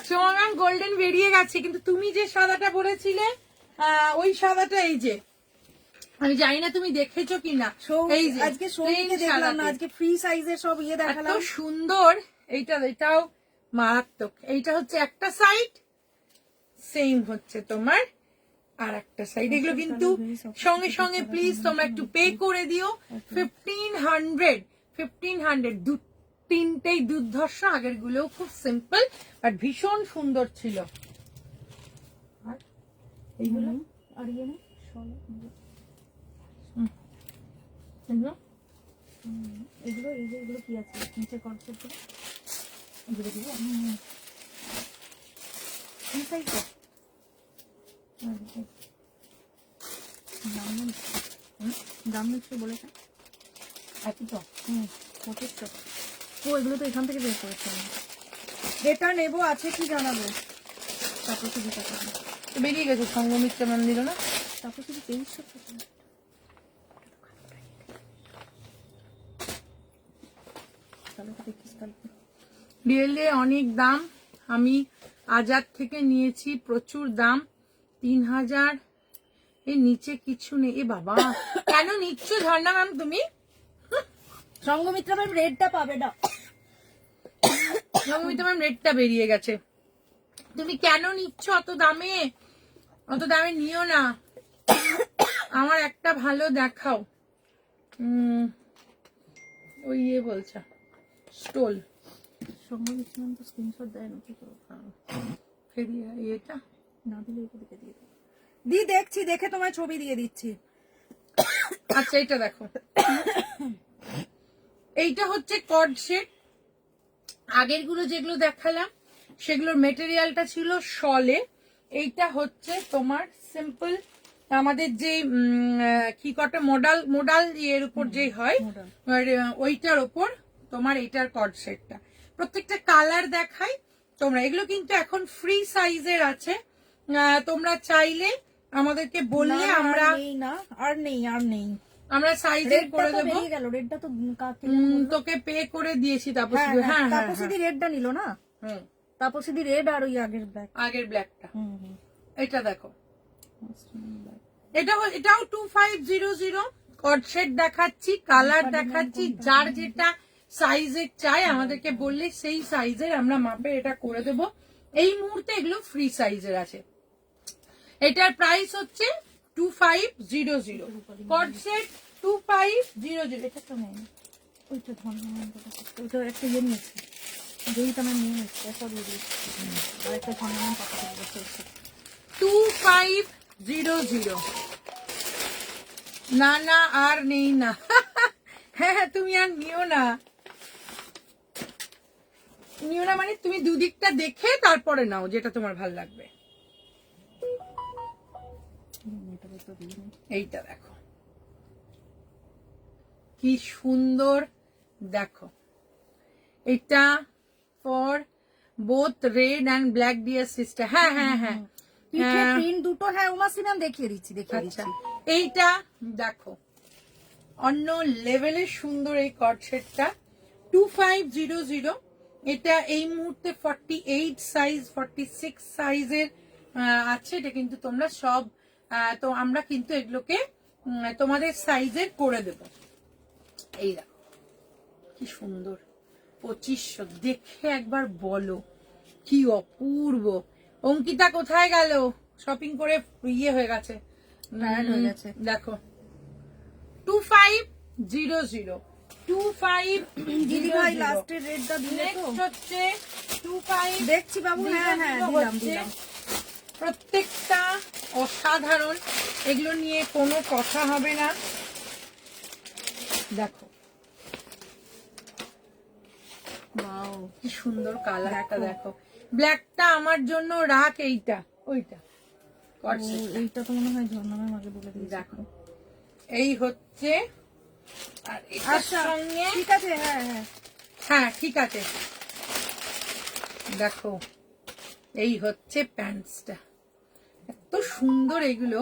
সোমা ম্যাম গোল্ডেন বেরিয়ে গেছে, কিন্তু তুমি যে সাদাটা বলেছিলে ওই সাদাটা এই যে, আমি জানি না তুমি দেখেছো কিনা, এই যে আজকে সৌমিকে দেখলাম না, আজকে ফ্রি সাইজের সব এত দেখালাম। সুন্দর। এটাও মারাত্মক। এইটা হচ্ছে একটা সাইড, সেম হচ্ছে তোমার আর একটা সাইড। এগুলো কিন্তু সঙ্গে সঙ্গে প্লিজ তোমরা একটু পে করে দিও। 1500 তিনটেই দুর্ধর্ষ। আগের গুলোও খুব সিম্পল বাট ভীষণ সুন্দর ছিল। আর এইগুলো আর ইয়ে না, এগুলো এগুলো এগুলো কি আছে নিচে কনসেপ্ট গুলো, এগুলো দিব। এই সাইজে দাম একটু বলেছে। এত তো 2500। ও, এগুলো তো এখান থেকে বের করেছে। এটা নেবো, আছে কি জানাবো। তারপর শুধু টাকা বেরিয়ে গেছে, সংগমিত্রা ম্যাম দিল না। তারপর শুধু 2300 টাকা। তাহলে তো দেখিস কালকে। রিয়েলি অনেক দাম। আমি আজাদ থেকে নিয়েছি, প্রচুর দাম। 3000 এর নিচে কিছু নেই। এ বাবা, কেন নিচ্ছ ঝর্ণা ম্যাম তুমি? সংঘমিত্রা ম্যাম রেডটা পাবে না। সংগমিত্রা ম্যাম রেটটা বেরিয়ে গেছে। তুমি কেন নিচ্ছ অত দামে? অত দামে নিও না। আমার একটা ভালো দেখাও। ওই ইয়ে বলছে স্টোল। সংঘমিত্রা ম্যাম তো স্ক্রিনশট দেয় না, কি করবো? ফেরিয়ে এটা না দিলে এগুলোকে দিয়ে দেবো। দি দেখছি, দেখে তোমায় ছবি দিয়ে দিচ্ছি। আচ্ছা, এটা দেখো। এইটা হচ্ছে কর্ড সেট। আগের গুলো যেগুলো দেখালাম সেগুলোর মেটেরিয়ালটা ছিল শলে। এইটা হচ্ছে তোমার সিম্পল আমাদের যে কি কটা মোডাল এর উপর যে হয় ওইটার উপর তোমার এইটার কর্ড সেটটা। প্রত্যেকটা কালার দেখাই তোমরা। এগুলো কিন্তু এখন ফ্রি সাইজের আছে। তোমরা চাইলে আমাদেরকে বললে আমরা আমরা সাইজের করে দেবো। রেডটা তো তোকে পে করে দিয়েছি তারপর। হ্যাঁ, হ্যাঁ, তাপসিদি রেডটা নিল না। হুম, তাপসিদি রেড আর ওই আগের ব্ল্যাক। আগের ব্ল্যাকটা। এটা দেখো, এটাও 2500 কর্ড সেট দেখাচ্ছি, কালার দেখাচ্ছি। যার যেটা সাইজের চাই আমাদেরকে বললে সেই সাইজের আমরা মাপে এটা করে দেব। এই মুহূর্তে এগুলো ফ্রি সাইজের আছে। এটার প্রাইস হচ্ছে 2500 কর্ড সেট 2500। এটা তো নেই, ওইটা ধন্যবাদ। ওইটা একটা ইয়ে নিয়েছি, যেইটা আমি নিয়ে এসেছি সব দিয়ে দিয়েছি। আর একটা ধন্যবাদ পাতা বসে 2500। না না, আর নেই না। হ্যাঁ, তুমি আর নিও না মানে তুমি দুদিকটা দেখে তারপরে নাও যেটা তোমার ভাল লাগবে। এইটা দেখো কি সুন্দর, দেখো। এটা for both red and black dear sister. হ্যাঁ হ্যাঁ হ্যাঁ, পিঠে প্রিন্ট দুটো। হ্যাঁ, উমাসি ম্যাম দেখিয়ে দিচ্ছি। আচ্ছা, এইটা দেখো অন্য লেভেলের সুন্দর এই কর্ড সেটটা 2500। এটা এই মুহূর্তে 48 সাইজ 46 সাইজের আছে। এটা কিন্তু তোমরা সব তো আমরা কিন্তু এগুলোকে তোমাদের সাইজের করে দেব। এই দেখো কি সুন্দর, 2500। দেখে একবার বলো কি অপূর্ব। অঙ্কিতা কোথায় গেল? শপিং করে ইয়ে হয়ে গেছে, দেখো 2500। 2500 দিদি ভাই লাস্টের রেটটা দিলে তো হচ্ছে 25। দেখছি বাবু। হ্যাঁ হ্যাঁ, দিলাম। প্রত্যেকটা অসাধারণ, এগুলো নিয়ে কোনো কথা হবে না। দেখো ওয়াও, কি সুন্দর কালারটা দেখো। ব্ল্যাকটা আমার জন্য রাখ, এইটা ওইটা এইটা তো মনে হয় ঝর্ণা ম্যাম আগে বলে দিয়েছে। দেখো এই হচ্ছে, আর এটার আচ্ছা সঙ্গে ঠিক আছে, হ্যাঁ হ্যাঁ হ্যাঁ ঠিক আছে। দেখো এই হচ্ছে প্যান্টসটা, এত সুন্দর এগুলো।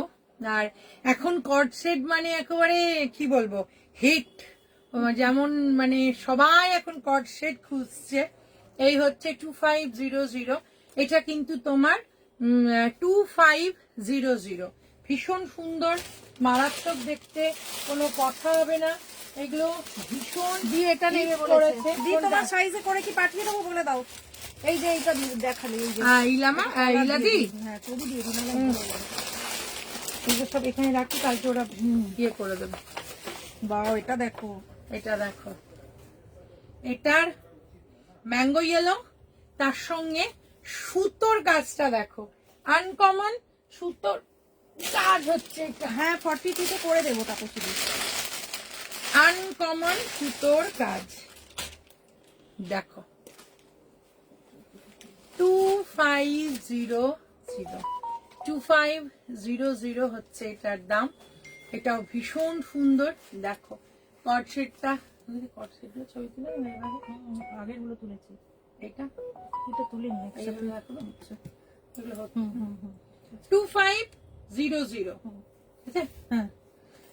আর এখন কর্ড সেট মানে একেবারে কি বলবো হিট, যেমন মানে সবাই এখন কর্ড সেট খুঁজছে। এই হচ্ছে 2500, এটা কিন্তু তোমার 2500, ভীষণ সুন্দর, মারাত্মক দেখতে, কোনো কথা হবে না। এগুলো ভীষণ দিয়ে এটা hit নেবে করেছে। বলেছে। দিয়ে কোনটা? তোমার সাইজে করে কি পাঠিয়ে দেবো বলে দাও। এই যে এইটা দেখালে, এই যে ইলামা ইলাদি, হ্যাঁ ছবি দিয়ে দিন। এগুলো সব এখানে রাখি, কালকে ওরা ইয়ে করে দেবে। বাও এটা দেখো, এটা দেখো, এটার ম্যাঙ্গো ইয়েলো, তার সঙ্গে সুতোর কাজটা দেখো, আনকমন সুতোর কাজ হচ্ছে এটা, হ্যাঁ 42 করে দেবো তাকে শুধু। আনকমন সুতোর কাজ দেখো, 2500 হচ্ছে এটার দাম। এটাও ভীষণ সুন্দর। দেখো কর্ড সেটটা, কর্ড সেটগুলো ছবি তুলে আগের গুলো তুলেছি, এটা এটা তুলে নিয়ে এইগুলো দেখো, এগুলো হচ্ছে 2500, ঠিক আছে? হ্যাঁ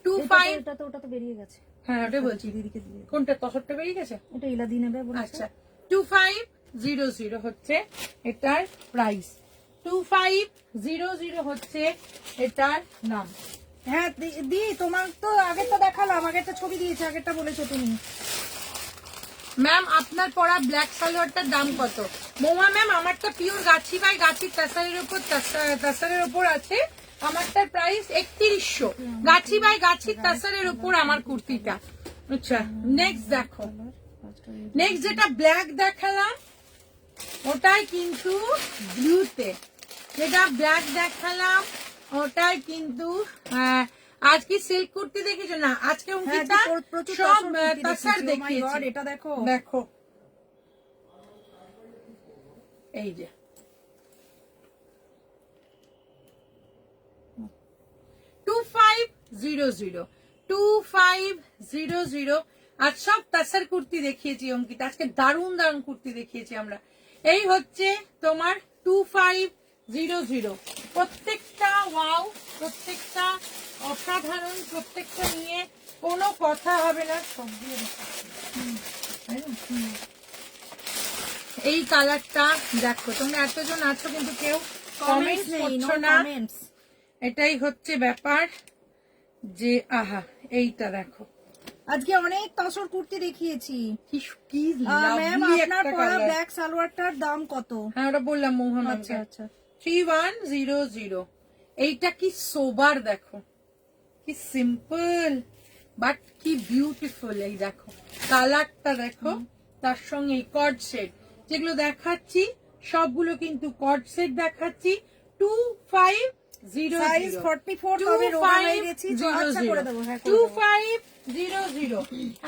25, এটা তো ওটা তো বেরিয়ে গেছে। হ্যাঁ ওটাই বলছি। দিদিকে দিয়ে কোনটা তসরটা বেরিয়ে গেছে? এটা ইলাদি নেবে বলেছে। আচ্ছা 2500 হচ্ছে এটার প্রাইস, 2500 হচ্ছে এটার নাম। হ্যাঁ দি তোমার তো আগেরটা দেখালাম, আগেরটা ছবি দিয়েছে, আগেরটা বলেছো তুমি। ম্যাম আপনার পরা ব্ল্যাক সালোয়ারটার দাম কত? মৌমা ম্যাম আমারটা পিওর গাছি বাই গাছি তাসারের উপর আছে, আমারটার প্রাইস 3100, গাছি বাই গাছি তাসারের উপর আমার কুর্তিটা। আচ্ছা নেক্সট দেখো, নেক্সট যেটা ব্ল্যাক দেখালাম ওটাই কিন্তু ব্লুতে, যেটা ব্ল্যাক দেখালাম ওটাই কিন্তু আজকে সিল্ক কুর্তি দেখেছো না? আজকে অঙ্কিতা সব তাসার দেখিয়েছি। এটা দেখো, দেখো এই যে 2500 আজ সব তাসার কুর্তি দেখিয়েছি অঙ্কিতা, আজকে দারুণ দারুণ কুর্তি দেখিয়েছি আমরা। এই হচ্ছে তোমার 2500, প্রত্যেকটা ওয়াও, প্রত্যেকটা অসাধারণ, প্রত্যেকটা নিয়ে কোনো কথা হবে না। সব দিয়ে এই কালারটা দেখো, তোমরা এতজন আছো কিন্তু কেউ কমেন্টস করছো না, এটাই হচ্ছে ব্যাপার যে আহা এইটা দেখো। আজকে অনেক তসর কুর্তি দেখিয়েছি। কি কি ম্যাম লাভলি আপনার একটা পরা কালার। ব্ল্যাক সালোয়ারটার দাম কত? হ্যাঁ ওটা বললাম মোহন। আচ্ছা আচ্ছা 3100, এইটা কি সোবার দেখো, কি সিম্পল বাট কি বিউটিফুল। এই দেখো কালারটা দেখো, তার সঙ্গে এই কর্ড সেট যেগুলো দেখাচ্ছি সবগুলো কিন্তু কর্ড সেট দেখাচ্ছি। 2500, সাইজ 44 তবে রোগা হয়ে গেছি, আচ্ছা করে দেবো। হ্যাঁ 2500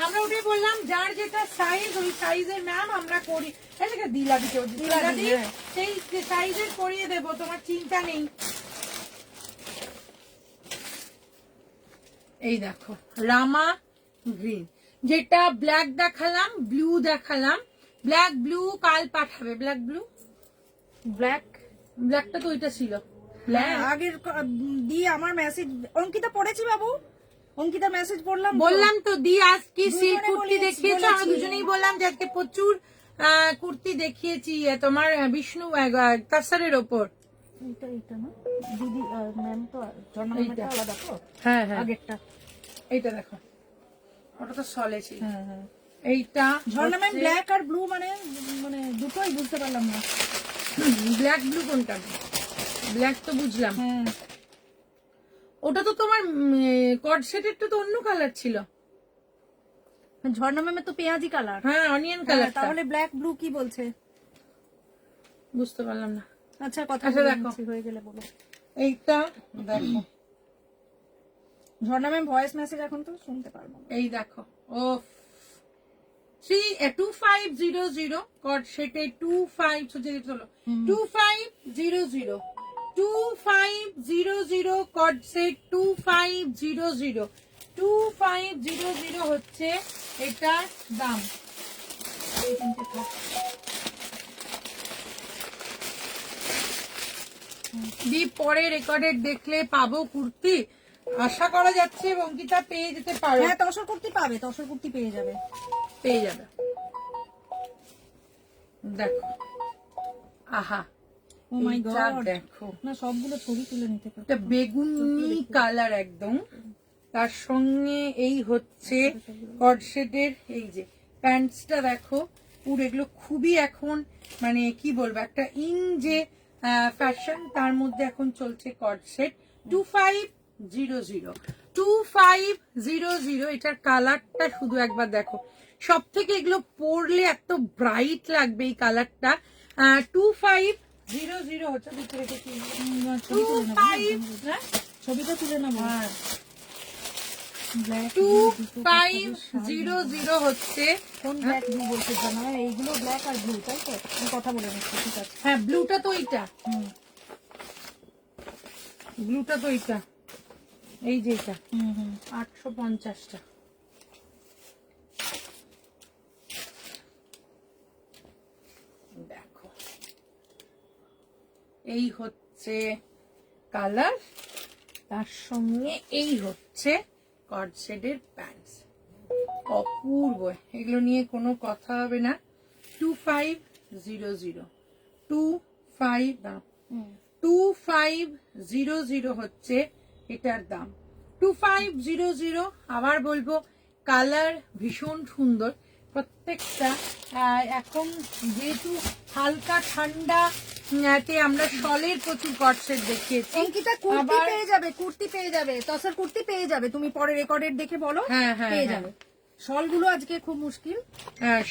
আমরা ওটাই বললাম, যার যেটা সাইজ ওই সাইজের ম্যাম আমরা করি, এটাকে দিলাদি হ্যাঁ। সেই সাইজের করিয়ে দেবো, তোমার চিন্তা নেই। এই দেখো রামা গ্রিন, যেটা ব্ল্যাক দেখালাম, ব্লু দেখালাম, ব্ল্যাক ব্লু কাল পাঠাবে, ব্ল্যাক ব্লু, ব্ল্যাকটা তো ওইটা ছিল ব্ল্যাক। আগের দিয়ে আমার মেসেজ অঙ্কিতা পড়েছি বাবু, অঙ্কিতা মেসেজ পড়লাম তো। বললাম তো দি আজ কি সিল্ক দুজনে কুর্তি দেখিয়েছো, আমরা বলেছি। দুজনেই বললাম যে আজকে প্রচুর কুর্তি দেখিয়েছি তোমার বিষ্ণু তাসারের ওপর। এটা না দিদি ম্যাম তো ঝর্ণা এইটা। ম্যামটা আলাদা তো, হ্যাঁ হ্যাঁ আগেরটা। এইটা দেখো, ওটা তো সলে ছিল। হ্যাঁ হ্যাঁ এইটা ঝর্ণা ম্যাম ব্ল্যাক আর ব্লু মানে মানে দুটোই বুঝতে পারলাম না। ব্ল্যাক ব্লু কোনটা? ব্ল্যাক তো বুঝলাম, হ্যাঁ ওটা তো তোমার কর্ড সেটেরটা তো অন্য কালার ছিল। ঝর্ণা ম্যামের তো পেঁয়াজি কালার। হ্যাঁ অনিয়ন কালার, তাহলে ব্ল্যাক ব্লু কি বলছে? বুঝতে পারলাম না। আচ্ছা কথা আচ্ছা, বলে দেখো। নিচ্ছি, হয়ে গেলে বলো। এইটা দেখো, ঝর্ণা ম্যাম ভয়েস মেসেজ এখন তো শুনতে পারবো না। এই দেখো ও 2500 কট সেটে 25 চলো 2500 2500 কট সেট 2500 2500 হচ্ছে এটার দাম। পরে রেকর্ডেড দেখলে পাবো কুর্তি, আশা করা যাচ্ছে অঙ্কিতা পেয়ে যেতে পারো। হ্যাঁ তসর কুর্তি পাবে, তসর কুর্তি পেয়ে যাবে। দেখো আহা ও মাই এইটা গড, দেখো না সবগুলো ছবি তুলে নিতে পারো। এটা বেগুনি কালার একদম, তার সঙ্গে এই হচ্ছে কটসেটের এই যে প্যান্টসটা দেখো পুরো, এগুলো খুবই এখন মানে কি বলবো একটা ইন যে ফ্যাশন, তার মধ্যে এখন চলছে কটসেট 2500 এটার কালারটা শুধু একবার দেখো, সব থেকে এগুলো পরলে এত ব্রাইট লাগবে এই কালারটা। 2500 হচ্ছে ভিতরে কি ছবিটা তুলে নেবো। হ্যাঁ ব্ল্যাক 2500 হচ্ছে, কোন ব্ল্যাক ব্লু বলতে জানো? এইগুলো ব্ল্যাক আর ব্লু, তাই তো? আমি কথা বলে নিচ্ছি, ঠিক আছে। হ্যাঁ ব্লুটা তো এইটা, হুম ব্লুটা তো এইটা, এই যে এটা হুম 850টা। দেখো এই হচ্ছে কালার, তার সঙ্গে এই হচ্ছে কটসেটের প্যান্টস, অপূর্ব, এগুলো নিয়ে কোনো কথা হবে না। 2500 2500 হচ্ছে এটার দাম। 2500 আবার বলবো কালার ভীষণ সুন্দর প্রত্যেকটা। এখন যেহেতু হালকা ঠান্ডা তে আমরা শলের প্রচুর কটসেট দেখিয়েছি। অঙ্কিতা কুর্তি আবার- পেয়ে যাবে, কুর্তি পেয়ে যাবে, তসর কুর্তি পেয়ে যাবে, তুমি পরে রেকর্ডেড দেখে বলো। হ্যাঁ, হ্যাঁ, পেয়ে হ্যাঁ। যাবে। শলগুলো আজকে খুব মুশকিল,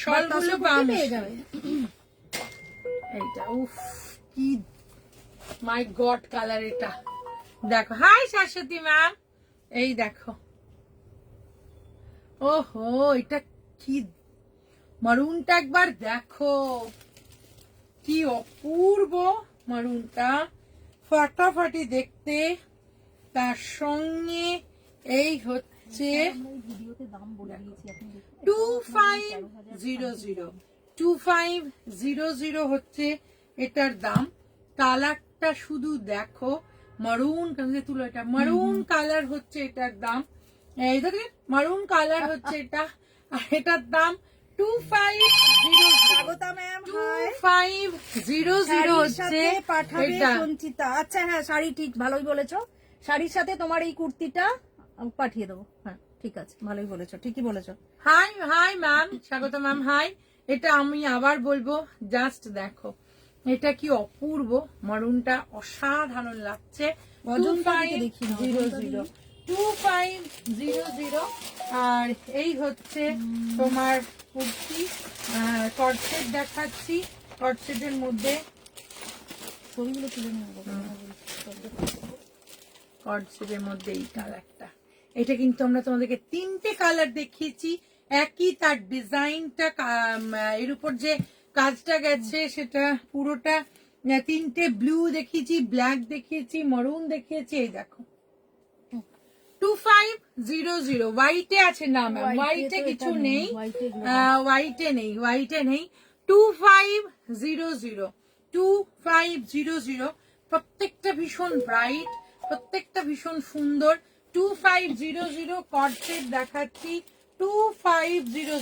শলগুলো তসর কুর্তি পেয়ে যাবে। এইটা উফ কি মাই গড কালার এটা দেখো। হাই শাশ্বতী ম্যাম, এই দেখো, ওহো এটা কি মারুনটা একবার দেখো, কি অপূর্ব মারুনটা, ফাটাফাটি দেখতে, তার সঙ্গে এই হচ্ছে আমরা এই ভিডিওতে দাম বলে দিয়েছি, আপনি দেখুন। 2500 হচ্ছে এটার দাম। কালারটা শুধু দেখো, মারুন তুলো, এটা মারুন কালার হচ্ছে এটার দাম। এই দেখেন মারুন কালার হচ্ছে এটা, আর এটার দাম 2500। Swagata ma'am, high. 2500 হচ্ছে পাঠাবে এটা। সঞ্চিতা। আচ্ছা হ্যাঁ, শাড়ি ঠিক ভালোই বলেছো, শাড়ির সাথে তোমার এই কুর্তিটা পাঠিয়ে দেবো। হ্যাঁ ঠিক আছে, ভালোই বলেছো, ঠিকই বলেছো। হাই হাই ম্যাম, স্বাগত ম্যাম, হাই। এটা আমি আবার বলবো, জাস্ট দেখো এটা কি অপূর্ব, মারুনটা অসাধারণ লাগছে। অজন্তা দিকে দেখি না, অজন্তা 2500 আর এই হচ্ছে তোমার কুর্তি। কটসেট দেখাচ্ছি, কটসেটের মধ্যে ছবিগুলো তুলে নেবো। কটসেটের মধ্যে এই কালারটা, এটা কিন্তু আমরা তোমাদেরকে 3টে কালার দেখিয়েছি, একই তার ডিজাইনটা এর উপর যে কাজটা গেছে সেটা পুরোটা 3টে ব্লু দেখিয়েছি, ব্ল্যাক দেখিয়েছি, মারুন দেখিয়েছি। এই দেখো 2500 হোয়াইটে আছে না ম্যাম, হোয়াইটে কিছু নেই, হোয়াইটে নেই 2500 প্রত্যেকটা ভীষণ ব্রাইট, প্রত্যেকটা ভীষণ সুন্দর। 2500 কটসেট দেখাচ্ছি, 2500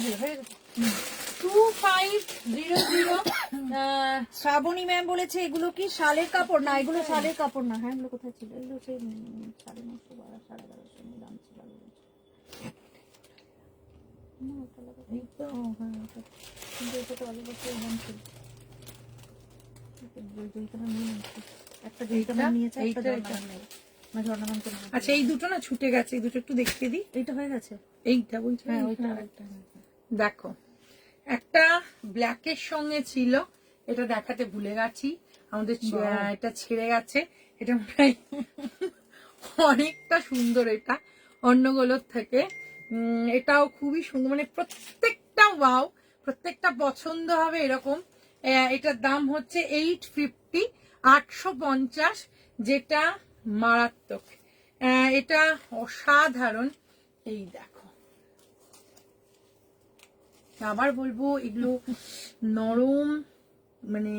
শ্রাবণী ম্যাম বলেছে এগুলো কি শালের কাপড়? না এগুলো শালের কাপড় না। হ্যাঁ এগুলো কোথায় ছিল? এগুলো সেই 950 বা 1150 দাম ছিল। এই তো হ্যাঁ, কিন্তু এটা তো আগের বছর দাম ছিল। একটা যেইটা নিয়েছে, একটা নেই। ঝর্ণা ম্যাম তো নেই। আচ্ছা এই দুটো না ছুটে গেছে, এই দুটো একটু দেখিয়ে দিই। এইটা হয়ে গেছে। এইটা বলছি, হ্যাঁ ওইটা আরেকটা। দেখো একটা ব্ল্যাকের সঙ্গে ছিল, এটা দেখাতে ভুলে গেছি, আমাদের এটা ছেড়ে গেছে, এটা প্রায় অনেকটা সুন্দর এটা অন্যগুলোর থেকে। এটাও খুবই সুন্দর, মানে প্রত্যেকটা ওয়াও, প্রত্যেকটা পছন্দ হবে এরকম। এটার দাম হচ্ছে 850, 850, যেটা মারাত্মক। এটা অসাধারণ। এই দেখো, আবার বলবো এগুলো নরম, মানে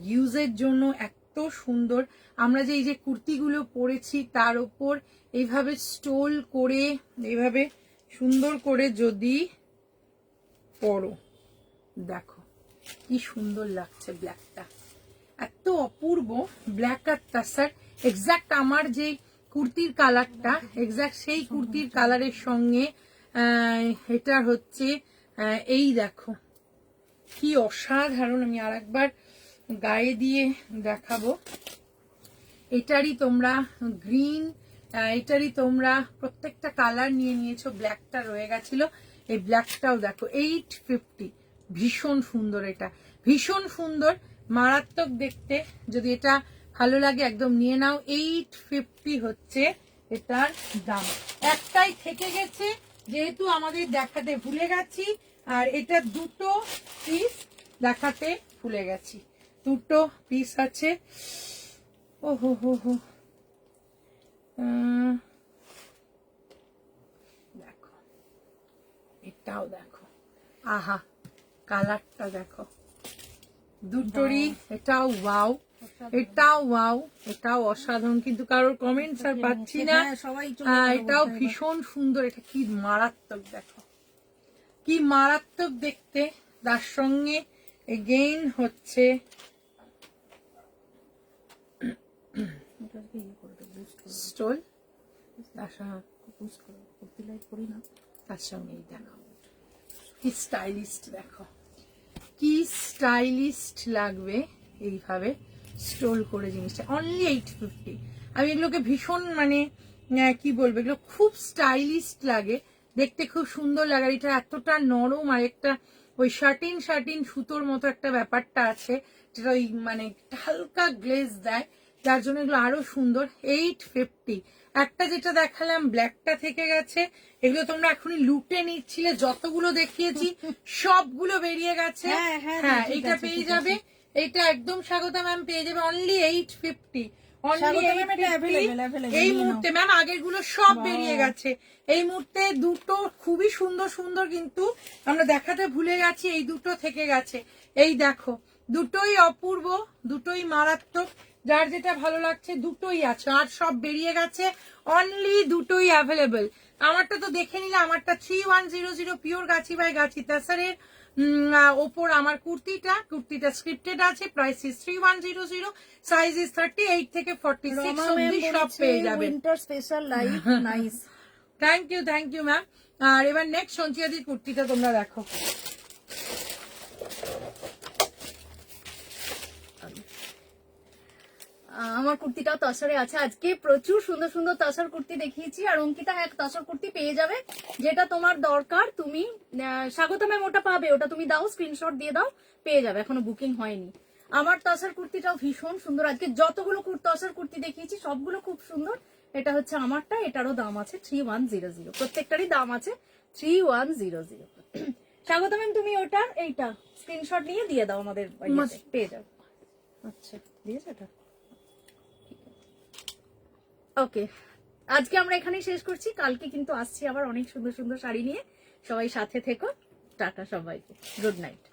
ইউজের জন্য এত সুন্দর। আমরা যে এই যে কুর্তিগুলো পরেছি তার উপর এইভাবে স্টোল করে এইভাবে সুন্দর করে যদি পরো, দেখো কি সুন্দর লাগছে। ব্ল্যাকটা এত অপূর্ব, ব্ল্যাক আর তাসার এক্সাক্ট আমার যে কুর্তির কালারটা, এক্সাক্ট সেই কুর্তির কালারের সঙ্গে এটা হচ্ছে এই দেখো কি অসাধারণ। আমি আর একবার গায়ে দিয়ে দেখাবো। এটারই তোমরা গ্রিন, এটারই তোমরা প্রত্যেকটা কালার নিয়ে নিয়েছো, ব্ল্যাকটা রয়ে গেছিল, এই ব্ল্যাকটাও দেখো 850, ভীষণ সুন্দর। এটা ভীষণ সুন্দর, মারাত্মক দেখতে। যদি এটা ভালো লাগে একদম নিয়ে নাও। 850 হচ্ছে এটার দাম। একটাই থেকে গেছে যেহেতু আমাদের দেখাতে ভুলে গেছি, আর এটা দুটো পিস দেখাতে ভুলে গেছি, দুটো পিস আছে। ও হো হো হো, দেখো এটাও দেখো, আহা কালারটা দেখো দুটোরই। এটাও ওয়াও, এটাও ওয়াও, এটাও অসাধারণ, কিন্তু কারোর কমেন্টস আর পাচ্ছি না। সবাই এটাও ভীষণ সুন্দর। এটা কি মারাত্মক, দেখো কি মারাত্মক দেখতে। তার সঙ্গে এগেইন হচ্ছে স্টোল, তার সঙ্গে দেখো কি স্টাইলিস্ট, দেখো কি স্টাইলিস্ট লাগবে এইভাবে স্টোল করে জিনিসটা। অনলি 850। আমি এগুলোকে ভীষণ মানে কি বলবো, এগুলো খুব স্টাইলিস্ট লাগে দেখতে, খুব সুন্দর লাগে। এটা এতটা নরম, আর একটা ওই শার্টিন সুতোর মতো একটা ব্যাপারটা আছে, যেটা ওই মানে হালকা গ্লেজ দেয়, যার জন্য এগুলো আরো সুন্দর। 850। একটা যেটা দেখালাম ব্ল্যাকটা থেকে গেছে, এগুলো তোমরা এখনই লুটে নিচ্ছিলে, যতগুলো দেখিয়েছি সবগুলো বেরিয়ে গেছে। হ্যাঁ এটা পেয়ে যাবে, এটা একদম স্বাগতা ম্যাম পেয়ে যাবে অনলি 850। এই মুহূর্তে ম্যাম, আগের গুলো সব বেরিয়ে গেছে। এই মুহূর্তে দুটো খুবই সুন্দর সুন্দর, কিন্তু আমরা দেখাতে ভুলে গেছি, এই দুটো থেকে গেছে। এই দেখো দুটোই অপূর্ব, দুটোই মারাত্মক। যার যেটা ভালো লাগছে দুটোই আছে, আর সব বেরিয়ে গেছে। অনলি দুটোই অ্যাভেলেবেল। আমারটা তো দেখে নিলে, আমারটা 3100 পিওর গাছি বাই গাছি তাসারের ওপর আমার কুর্তিটা স্ক্রিপ্টেড আছে। প্রাইস ইজ 3100, সাইজ ইজ 38 থেকে 46 অবধি সব পেয়ে যাবে। Winter special live, nice. Thank you ma'am. আর এবার নেক্সট সঞ্চিয়াদির কুর্তিটা তোমরা দেখো। আমার কুর্তিটাও তসরে আছে। আজকে প্রচুর সুন্দর সুন্দর তসর কুর্তি দেখিয়েছি, আর অঙ্কিতা এক তসর কুর্তি পেয়ে যাবে, যেটা তোমার দরকার। তুমি স্বাগত ম্যাম ওটা পাবে, ওটা তুমি দাও, স্ক্রিনশট দিয়ে দাও, পেয়ে যাবে। এখনো বুকিং হয়নি। আমার তসর কুর্তিটাও ভীষণ সুন্দর। আজকে যতগুলো তসর কুর্তি দেখিয়েছি সবগুলো খুব সুন্দর। এটা হচ্ছে আমারটা, এটারও দাম আছে 3100, প্রত্যেকটারই দাম আছে 3100। স্বাগত ম্যাম তুমি ওটার এইটা স্ক্রিনশট নিয়ে দিয়ে দাও, আমাদের পেয়ে যাবে। আচ্ছা দিয়েছে এটা, ওকে। আজকে আমরা এখানেই শেষ করছি, কালকে কিন্তু আসছি আবার অনেক সুন্দর সুন্দর শাড়ি নিয়ে। সবাই সাথে থেকো, টাটা সবাইকে, গুড নাইট।